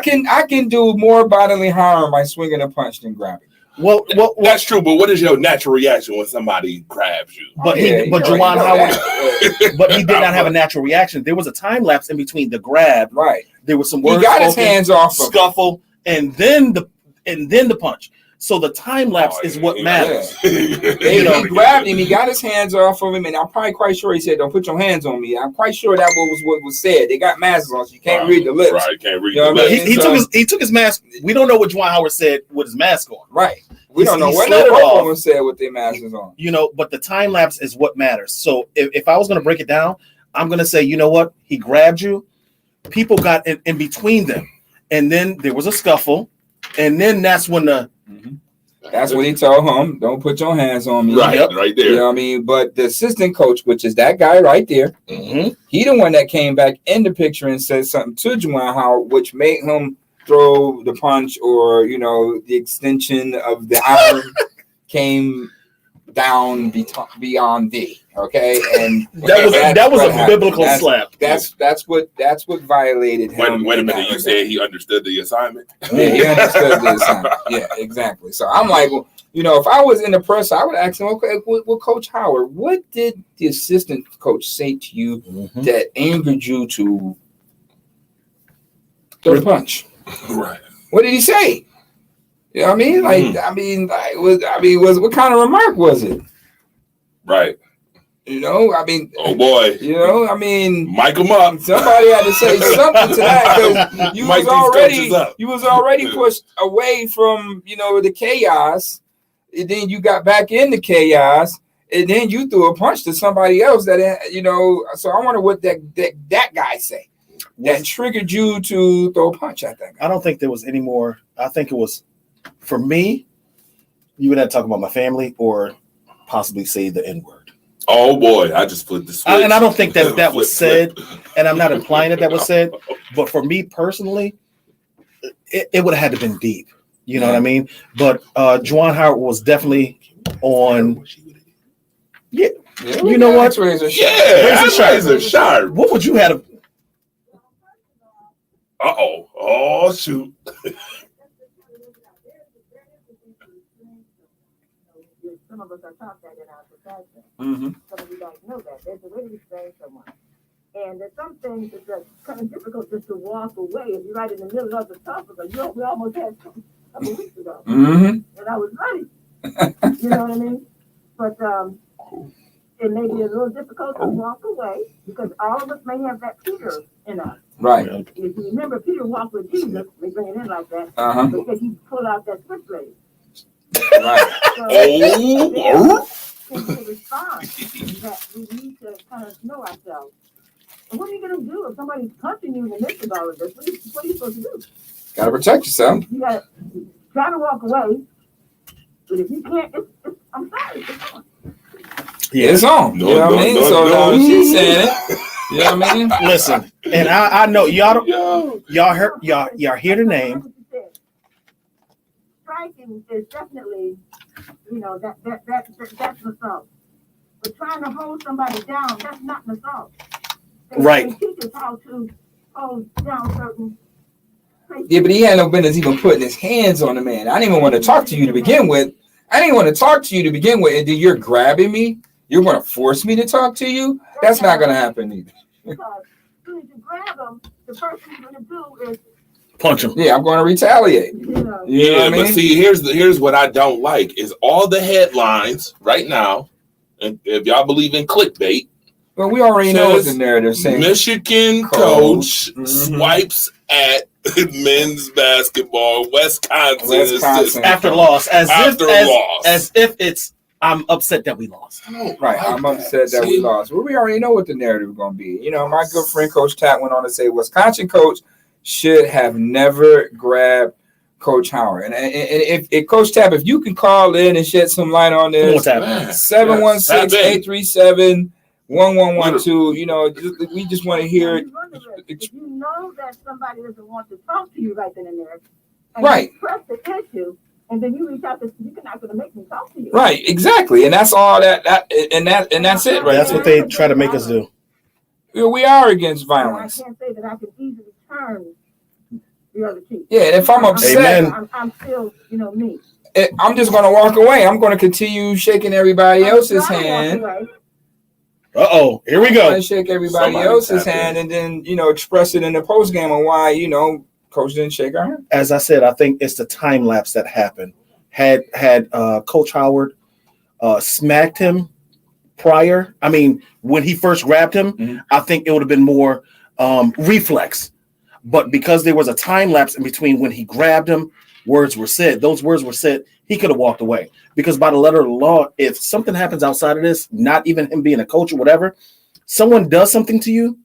can do more bodily harm by swinging a punch than grabbing. Well, that's true. But what is your natural reaction when somebody grabs you? But Juwan Howard, but he did not have a natural reaction. There was a time lapse in between the grab. Right. There was some words. He got his hands off, scuffle, and then the punch. So the time lapse is what matters. He grabbed him. He got his hands off of him, and I'm probably quite sure he said, "Don't put your hands on me." I'm quite sure that was what was said. They got masks on, so you can't read the lips. Right, can't read the lips. He took his mask. We don't know what Juwan Howard said with his mask on. Right. We don't know what one said with their masks on. But the time lapse is what matters. So if I was going to break it down, I'm going to say, you know what? He grabbed you. People got in between them, and then there was a scuffle, and then that's when the. That's when he told him, "Don't put your hands on me." Right there. You know what I mean? But the assistant coach, which is that guy right there, he the one that came back in the picture and said something to Juwan Howard, which made him throw the punch, or the extension of the arm came down beyond D. Okay, and that was a biblical slap. That's what violated him. Wait a minute, you said he understood the assignment? Yeah, he understood the assignment. Yeah, exactly. So I'm like, well, if I was in the press, I would ask him, okay, well, Coach Howard, what did the assistant coach say to you that angered you to throw the punch? Right. What did he say? You know what I mean? What kind of remark was it? Right. Oh boy. Mic him up. Somebody had to say something to that, because you was already pushed away from the chaos, and then you got back into chaos, and then you threw a punch to somebody else that So I wonder what that guy say that triggered you to throw a punch at that guy. I don't think there was any more. I think it was, for me, you would have to talk about my family or possibly say the N-word. Oh boy, I just flipped the switch. And I don't think that was said, and I'm not implying that was said, but for me personally, it would have had to been deep. You know what I mean? But Juwan Howard was definitely on. Yeah, you know what? Razor sharp. What would you have? Oh shoot. Some of us are taught that in our profession. Some of you don't know that. There's a way to restrain someone. And there's some things that are kind of difficult just to walk away. If you're right in the middle of the topic, we almost had some a couple weeks ago. And I was ready. You know what I mean? But it may be a little difficult to walk away, because all of us may have that Peter in us. Right. If you remember, Peter walked with Jesus. We bring it in like that. Because he pulled out that switchblade. Right. To respond, that we need to kind of know ourselves. And what are you going to do if somebody's punching you in the midst of all of this? What are you supposed to do? Got to protect yourself. You got to try to walk away, but if you can't, I'm sorry, it's on. Yeah, it's on. You know what I mean? So she's saying it. You know what I mean? Listen, and I know y'all hear the name. Striking is definitely, that's assault. But trying to hold somebody down, that's not an assault. Right. They teach us how to hold down certain places. Yeah, but he had no business even putting his hands on the man. I didn't even want to talk to you to begin with. And then you're grabbing me. You're going to force me to talk to you. That's not going to happen either. Because as soon as you grab them, the first thing you're going to do is punch him. Yeah, I'm going to retaliate. You know what I mean? But see, here's what I don't like is all the headlines right now. And if y'all believe in clickbait, well, we already know what the narrative saying. Michigan coach swipes at men's basketball. Wisconsin after loss, as if it's I'm upset that we lost. Right, I'm upset that we lost. Well, we already know what the narrative is going to be. My good friend Coach Tatt went on to say Wisconsin coach should have never grabbed Coach Howard. And if Coach Tapp, if you can call in and shed some light on this, 716-837-1112. We just want to hear it. If you know that somebody doesn't want to talk to you right then and there, and right, you press the issue, and then you reach out to, you're not going to make them talk to you. Right, exactly, and that's all and that's it. Right, that's what they try to make us do. We are against violence. I can't say that I can easily turn the other cheek. Yeah, and if I'm upset, I'm still, me. I'm just going to walk away. I'm going to continue shaking everybody else's hand. Uh-oh, here we go. I shake everybody else's hand and then, express it in the post game on why, coach didn't shake our hand. As I said, I think it's the time lapse that happened. Had Coach Howard smacked him prior, when he first grabbed him, I think it would have been more reflex. But because there was a time lapse in between when he grabbed him, words were said. Those words were said. He could have walked away. Because by the letter of the law, if something happens outside of this, not even him being a coach or whatever, someone does something to you,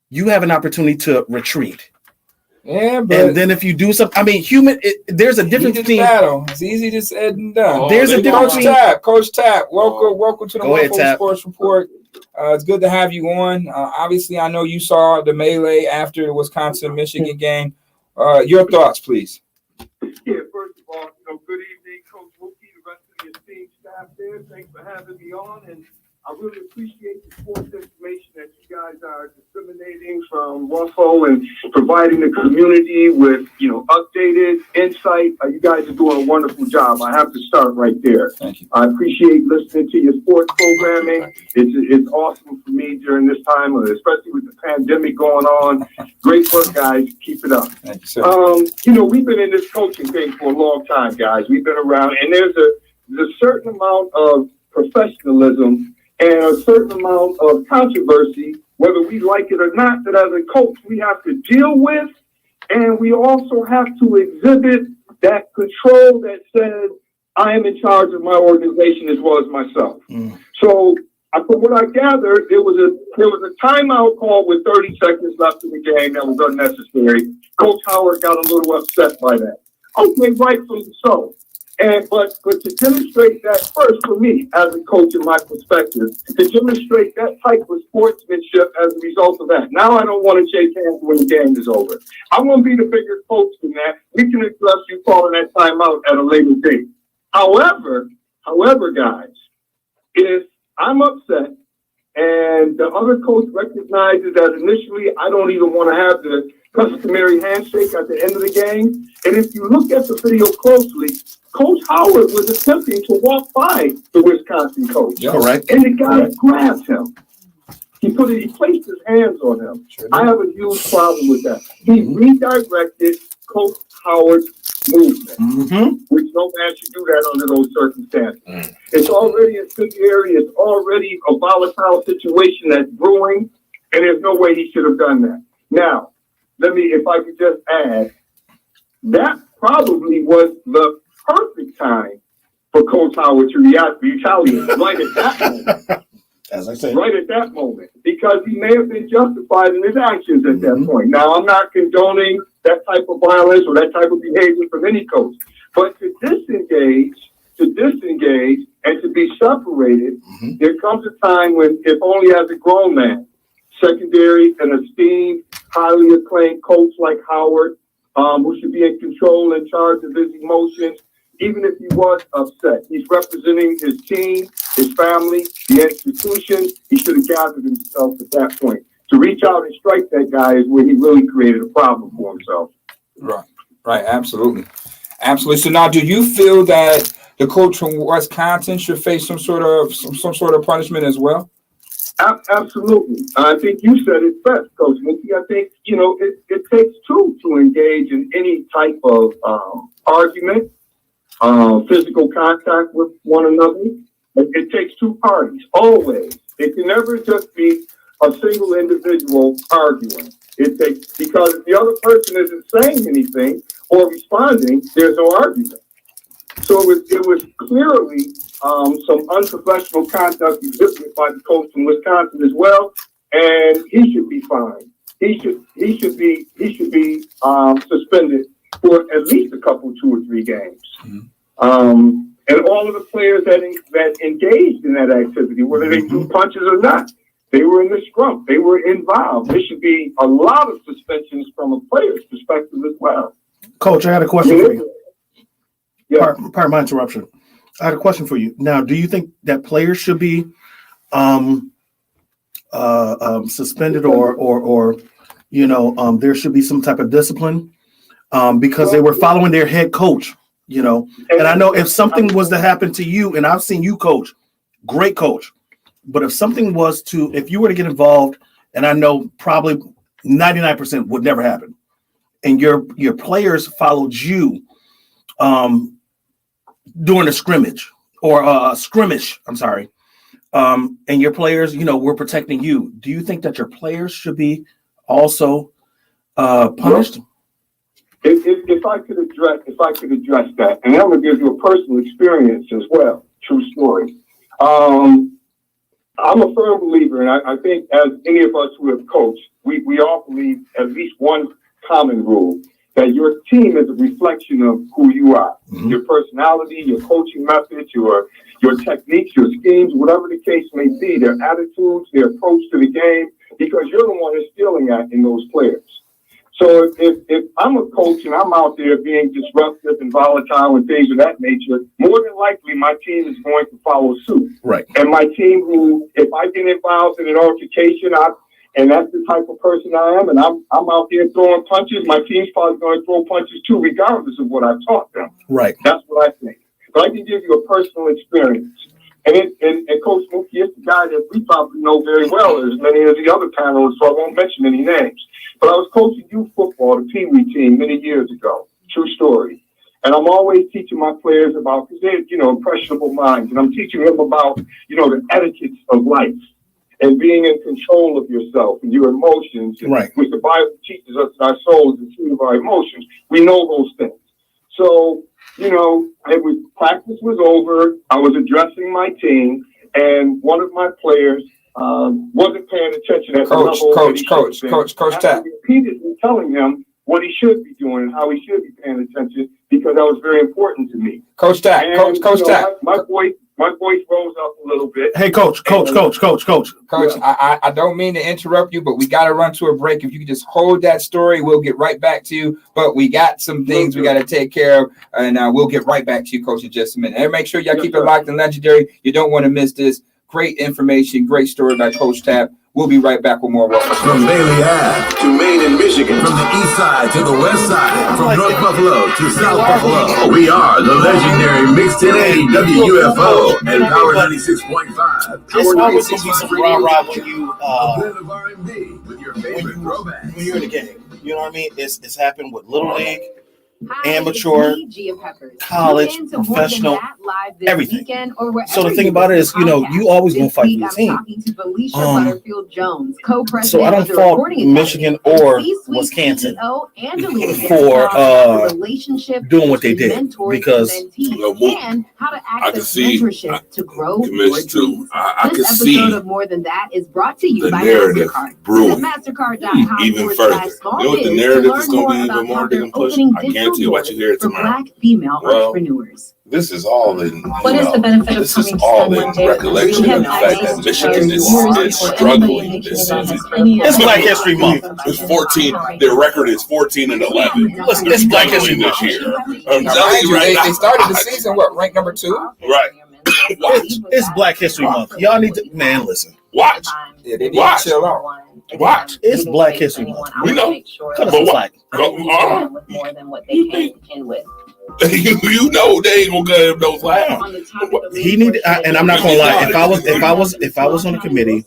you have an opportunity to retreat. Yeah, but and then if you do something, there's a difference between battle. It's easy to said and done. There's a difference between Coach Tapp. Welcome to the Wufo Sports Report. It's good to have you on. Obviously, I know you saw the melee after the Wisconsin-Michigan game. Your thoughts, please. Yeah, first of all, good evening, Coach Wookie, the rest of the esteemed staff there. Thanks for having me on, and I really appreciate the sports information that you guys are disseminating from Wufo and providing the community with, updated insight. You guys are doing a wonderful job. I have to start right there. Thank you. I appreciate listening to your sports programming. It's awesome for me during this time, especially with the pandemic going on. Great work, guys. Keep it up. Thank you, sir. We've been in this coaching thing for a long time, guys. We've been around, and there's a certain amount of professionalism and a certain amount of controversy, whether we like it or not, that as a coach we have to deal with, and we also have to exhibit that control that says, I am in charge of my organization as well as myself. So from what I gathered, there was a timeout call with 30 seconds left in the game that was unnecessary. Coach Howard got a little upset by that. Okay, rightfully so. But to demonstrate that, first for me as a coach in my perspective, to demonstrate that type of sportsmanship as a result of that. Now I don't want to shake hands when the game is over. I want to be the bigger coach than that. We can address you calling that timeout at a later date. However, guys, if I'm upset and the other coach recognizes that initially I don't even want to have the customary handshake at the end of the game, and if you look at the video closely, Coach Howard was attempting to walk by the Wisconsin coach. Yeah, correct. And the guy grabbed him. He placed his hands on him. Sure. I have a huge problem with that. He redirected Coach Howard's movement, which no man should do that under those circumstances. It's already incendiary. It's already a volatile situation that's brewing, and there's no way he should have done that. Now, if I could just add, that probably was the perfect time for Coach Howard to retaliate right at that moment. As I said. Right at that moment, because he may have been justified in his actions at that point. Now, I'm not condoning that type of violence or that type of behavior from any coach, but to disengage, and to be separated, there comes a time when, if only as a grown man, secondary, an esteemed, highly acclaimed coach like Howard, who should be in control and charge of his emotions, even if he was upset. He's representing his team, his family, the institution. He should have gathered himself at that point. To reach out and strike that guy is where he really created a problem for himself. Right, absolutely. So now, do you feel that the coach from Wisconsin should face some sort of punishment as well? Absolutely. I think you said it best, Coach Mickey. I think, it takes two to engage in any type of argument, physical contact with one another. It takes two parties, always. It can never just be a single individual arguing. Because if the other person isn't saying anything or responding, there's no argument. So it was clearly some unprofessional conduct exhibited by the coach from Wisconsin as well, and he should be fined. He should be suspended for at least a couple, 2 or 3 games. And all of the players that engaged in that activity, whether they threw punches or not, they were in the scrum. They were involved. There should be a lot of suspensions from a player's perspective as well. Coach, I had a question for you. Yeah. Pardon my interruption. I had a question for you. Now, do you think that players should be suspended or there should be some type of discipline because they were following their head coach You know, and I know if something was to happen to you, and I've seen you coach, great coach, but if something was to, if you were to get involved, and I know probably 99% would never happen, and your players followed you during a scrimmage or a skirmish, I'm sorry, and your players, you know, were protecting you, do you think that your players should be also punished? If I could address that, and I'm gonna give you a personal experience as well, true story. I'm a firm believer, and I think as any of us who have coached, we all believe at least one common rule, that your team is a reflection of who you are, your personality, your coaching methods, your techniques, your schemes, whatever the case may be, their attitudes, their approach to the game, because you're the one instilling that in those players. So if I'm a coach and I'm out there being disruptive and volatile and things of that nature, more than likely my team is going to follow suit. Right. And my team, who, if I get involved in an altercation, and that's the type of person I am, and I'm out there throwing punches, my team's probably going to throw punches too, regardless of what I've taught them. Right. That's what I think. But I can give you a personal experience. And Coach Mookie is the guy that we probably know very well, as many of the other panelists, so I won't mention any names. But I was coaching youth football, the Pee Wee team, many years ago. True story. And I'm always teaching my players about, because they're, impressionable minds. And I'm teaching them about, the etiquettes of life and being in control of yourself and your emotions. Right. Which the Bible teaches us that our soul is the seat of our emotions. We know those things. So, practice was over. I was addressing my team, and one of my players wasn't paying attention at the level. Coach Tapp. Repeatedly telling him what he should be doing and how he should be paying attention, because that was very important to me. Coach Tapp. Coach Tapp. My voice rose up a little bit. Hey, Coach. Coach, Yeah. I don't mean to interrupt you, but we got to run to a break. If you could just hold that story, we'll get right back to you. But we got some things we got to take care of, and we'll get right back to you, Coach, in just a minute. And make sure y'all keep it locked and legendary. You don't want to miss this. Great information, great story by Coach Tapp. We'll be right back with more. From Bailey Ave to Maine and Michigan, from the east side to the west side, from North Buffalo to South Buffalo, we are the legendary Mix 1080 WUFO and Power 96.5. It's always going to be some rah-rah when you're in the game. You know what I mean? It's happened with Little League, amateur, college, professional, everything. So the thing about it is, you always gonna fight for your team. So I don't fault Michigan or Wisconsin for doing what they did, because I can see Commish too. I can see the narrative brewing even further. You know what the narrative is going to be even more than push? I guarantee you what you hear tomorrow. This is all in. What is the benefit of this is coming all to in one day? recollection We of the have fact access that to Michigan is players struggling this season. It's Black History Month. It's 14. Their record is 14-11. It's Black History this Month. year. I'm telling you right now. They started the season ranked number 2? Right. It's Black History Month. Y'all need to, listen. Watch. Yeah, they need to chill out. Watch. It's Black History Month. We know. Cut us some slack. More than what they can contend with. You know they ain't gonna get him no slack. He need, and I'm not gonna lie. If I was on the committee,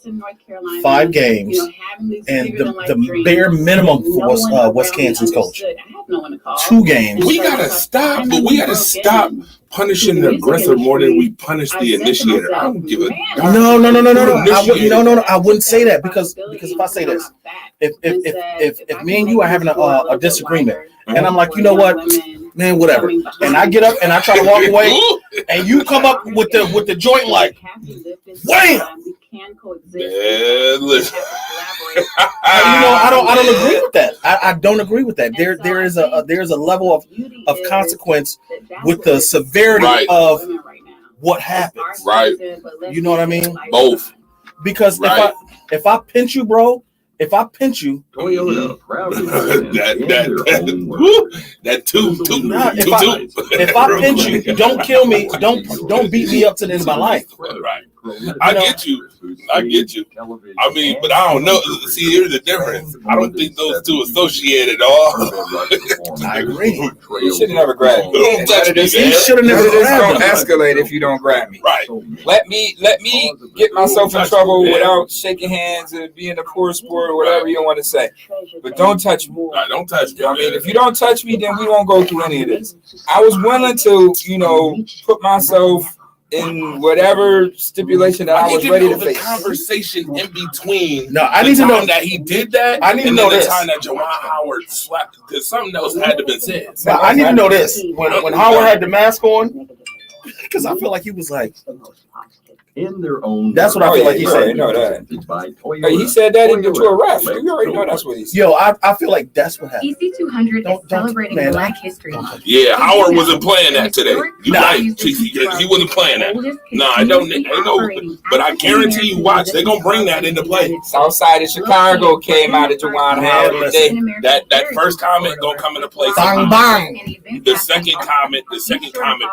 5 games, and the bare minimum for Wisconsin's coach, 2 games. We gotta stop, but we gotta stop punishing the aggressor more than we punish the initiator. I don't give a No. I wouldn't say that because if I say this, if me and you are having a disagreement, and I'm like, you know what, man, whatever, and I get up and I try to walk away, and you come up with the joint like, wham! Yeah, listen. I don't agree with that. I don't agree with that. There is a level of consequence with the severity of what happens. Right. You know what I mean? Both. Because if I pinch you, bro, if I pinch you, if I pinch you, don't kill me, don't beat me up to the end of my life. Right. I get you. I mean, but I don't know. See, here's the difference. I don't think those two associate at all. I agree. You should have never grabbed me. Don't touch me, man. You should have never grabbed Don't him. escalate if you don't grab me. Right. Let me get myself in trouble without shaking hands and being a poor sport or whatever you want to say. But don't touch me. Right, don't touch me. I mean, if you don't touch me, then we won't go through any of this. I was willing to, put myself in whatever stipulation that I was ready to the face. conversation in between. No, I the need to know time that he did that. I need to and know then this. the time that Jawan Howard slapped, because something else had to be said. Now, I need to know this. When Howard had the mask on, because I feel like he was like, in their own. That's what I feel like he said. Know that. Hey, he said that to a ref. You already know that's what he said. Yo, I feel like that's what happened. EC200 is celebrating man, Black History Month. Yeah, Howard wasn't playing that today. You're right, he wasn't playing that. No, I know, but I guarantee you, watch, they're gonna bring that into play. Southside of Chicago came out of Jawan Howard today. That first comment gonna come into play. Bang bang. The second comment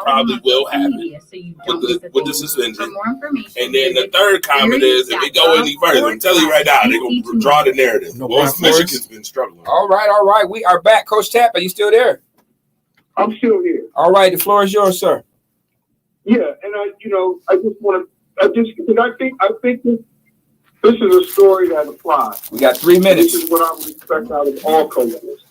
probably will happen with the suspension. And then the third comment is, if it go any further, I'm telling you right now, they're going to draw the narrative. Well, Michigan's been struggling. All right. We are back. Coach Tapp, are you still there? I'm still here. All right. The floor is yours, sir. Yeah, and I think this is a story that applies. We got 3 minutes. This is what I would expect out of all coaches.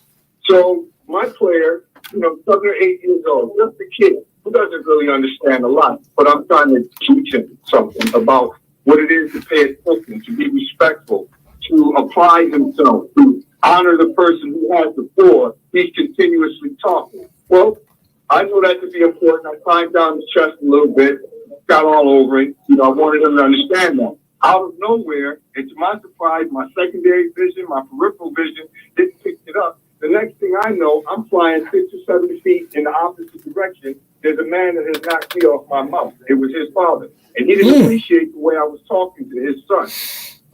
So my player, 7 or 8 years old, just a kid who doesn't really understand a lot, but I'm trying to teach him something about what it is to pay attention, to be respectful, to apply himself, to honor the person who has the floor. He's continuously talking. Well, I know that to be important. I climbed down the chest a little bit, got all over it. I wanted him to understand that. Out of nowhere, and to my surprise, my secondary vision, my peripheral vision didn't pick it up. The next thing I know, I'm flying 6 or 7 feet in the opposite direction. There's a man that has knocked me off my mouth. It was his father. And he didn't appreciate the way I was talking to his son.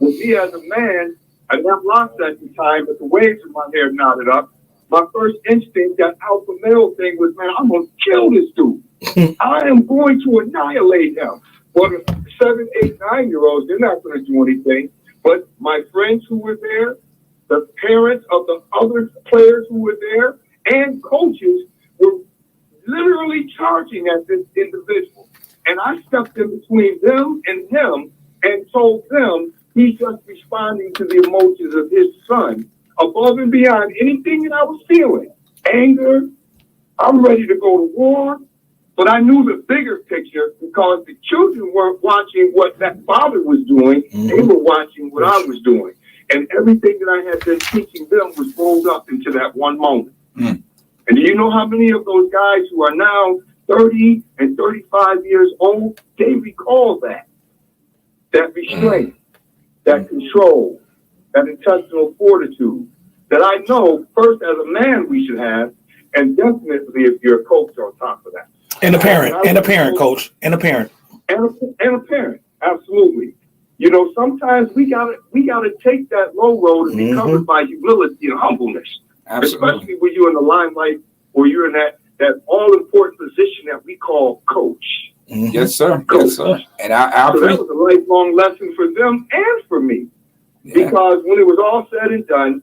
With me as a man, I never lost at the time, but the waves in my hair knotted up. My first instinct, that alpha male thing was, man, I'm going to kill this dude. I am going to annihilate him. Well, the 7, 8, 9-year-olds, they're not going to do anything. But my friends who were there, the parents of the other players who were there, and coaches were literally charging at this individual. And I stepped in between them and him and told them he's just responding to the emotions of his son, above and beyond anything that I was feeling. Anger, I'm ready to go to war. But I knew the bigger picture because the children weren't watching what that father was doing. They were watching what I was doing. And everything that I had been teaching them was rolled up into that one moment. And do you know how many of those guys who are now 30 and 35 years old, they recall that restraint, that control, that intestinal fortitude that I know first as a man we should have, and definitely if you're a coach on top of that. And a parent, coach, and a parent. And a parent, absolutely. Sometimes we gotta take that low road and be covered by humility and humbleness. Absolutely. Especially when you're in the limelight or you're in that all-important position that we call coach. Yes, sir. Coach. Yes, sir. And I so that was a lifelong lesson for them and for me. Yeah. Because when it was all said and done,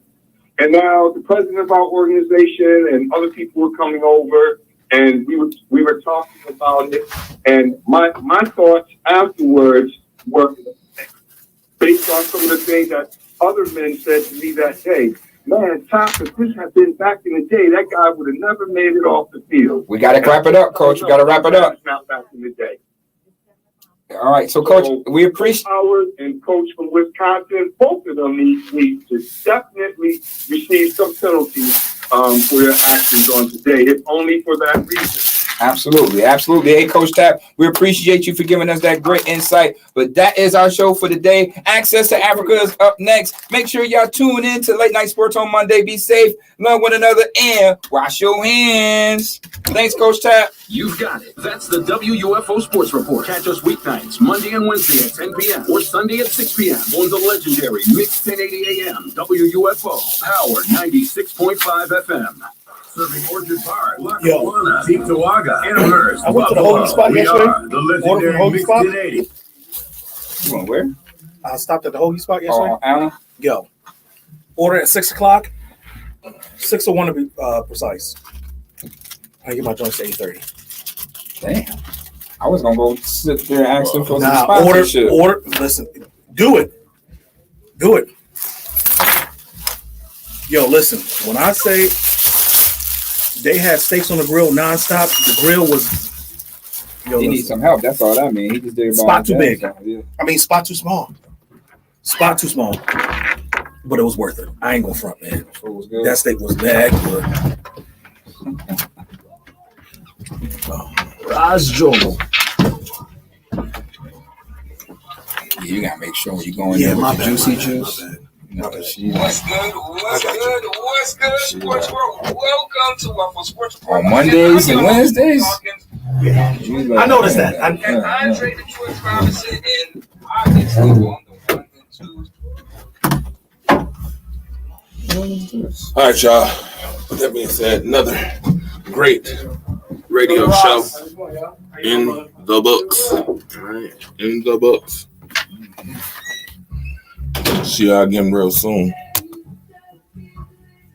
and now the president of our organization and other people were coming over, and we were talking about it, and my thoughts afterwards were based on some of the things that other men said to me that day. Man, Top, if this had been back in the day, that guy would have never made it off the field. We got to wrap it up, Coach. We got to wrap it up. Not back in the day. All right, so Coach, we appreciate Howard and Coach from Wisconsin. Both of them need to definitely receive some penalties for their actions on today, if only for that reason. Absolutely. Hey, Coach Tapp, we appreciate you for giving us that great insight. But that is our show for today. Access to Africa is up next. Make sure y'all tune in to Late Night Sports on Monday. Be safe, love one another, and wash your hands. Thanks, Coach Tapp. You've got it. That's the WUFO Sports Report. Catch us weeknights, Monday and Wednesday at 10 p.m. or Sunday at 6 p.m. on the legendary Mix 1080 AM WUFO, Power 96.5 FM. Serving Orchard Park, Lackawanna, Teetowaga, Amherst, I went to the holding spot yesterday. The legendary Mix 1080. You went where? I stopped at the hoagie spot yesterday. Oh, Allen? Yo, order at 6 o'clock. 6:01 to be precise. I get my joints to 8:30. Damn. I was gonna go sit there and ask them for some sponsorship. Order. Listen, do it. Yo, listen. When I say they had steaks on the grill nonstop, the grill was. Yo, he needs some help. That's all I mean. He just did spot too big. Yeah. I mean, spot too small. Spot too small. But it was worth it. I ain't gonna front, man. Was good. That steak was bad good. Raj Joel. Yeah, you gotta make sure when you go in there with the juicy juice. What's good, Sports World? Welcome to Wufo Sports World. On Mondays and Wednesdays. I noticed that. Andre Detroit Robinson and obviously on the 1 and 2. All right, y'all. With that being said, another great radio show in the books. All right, in the books. See y'all again real soon.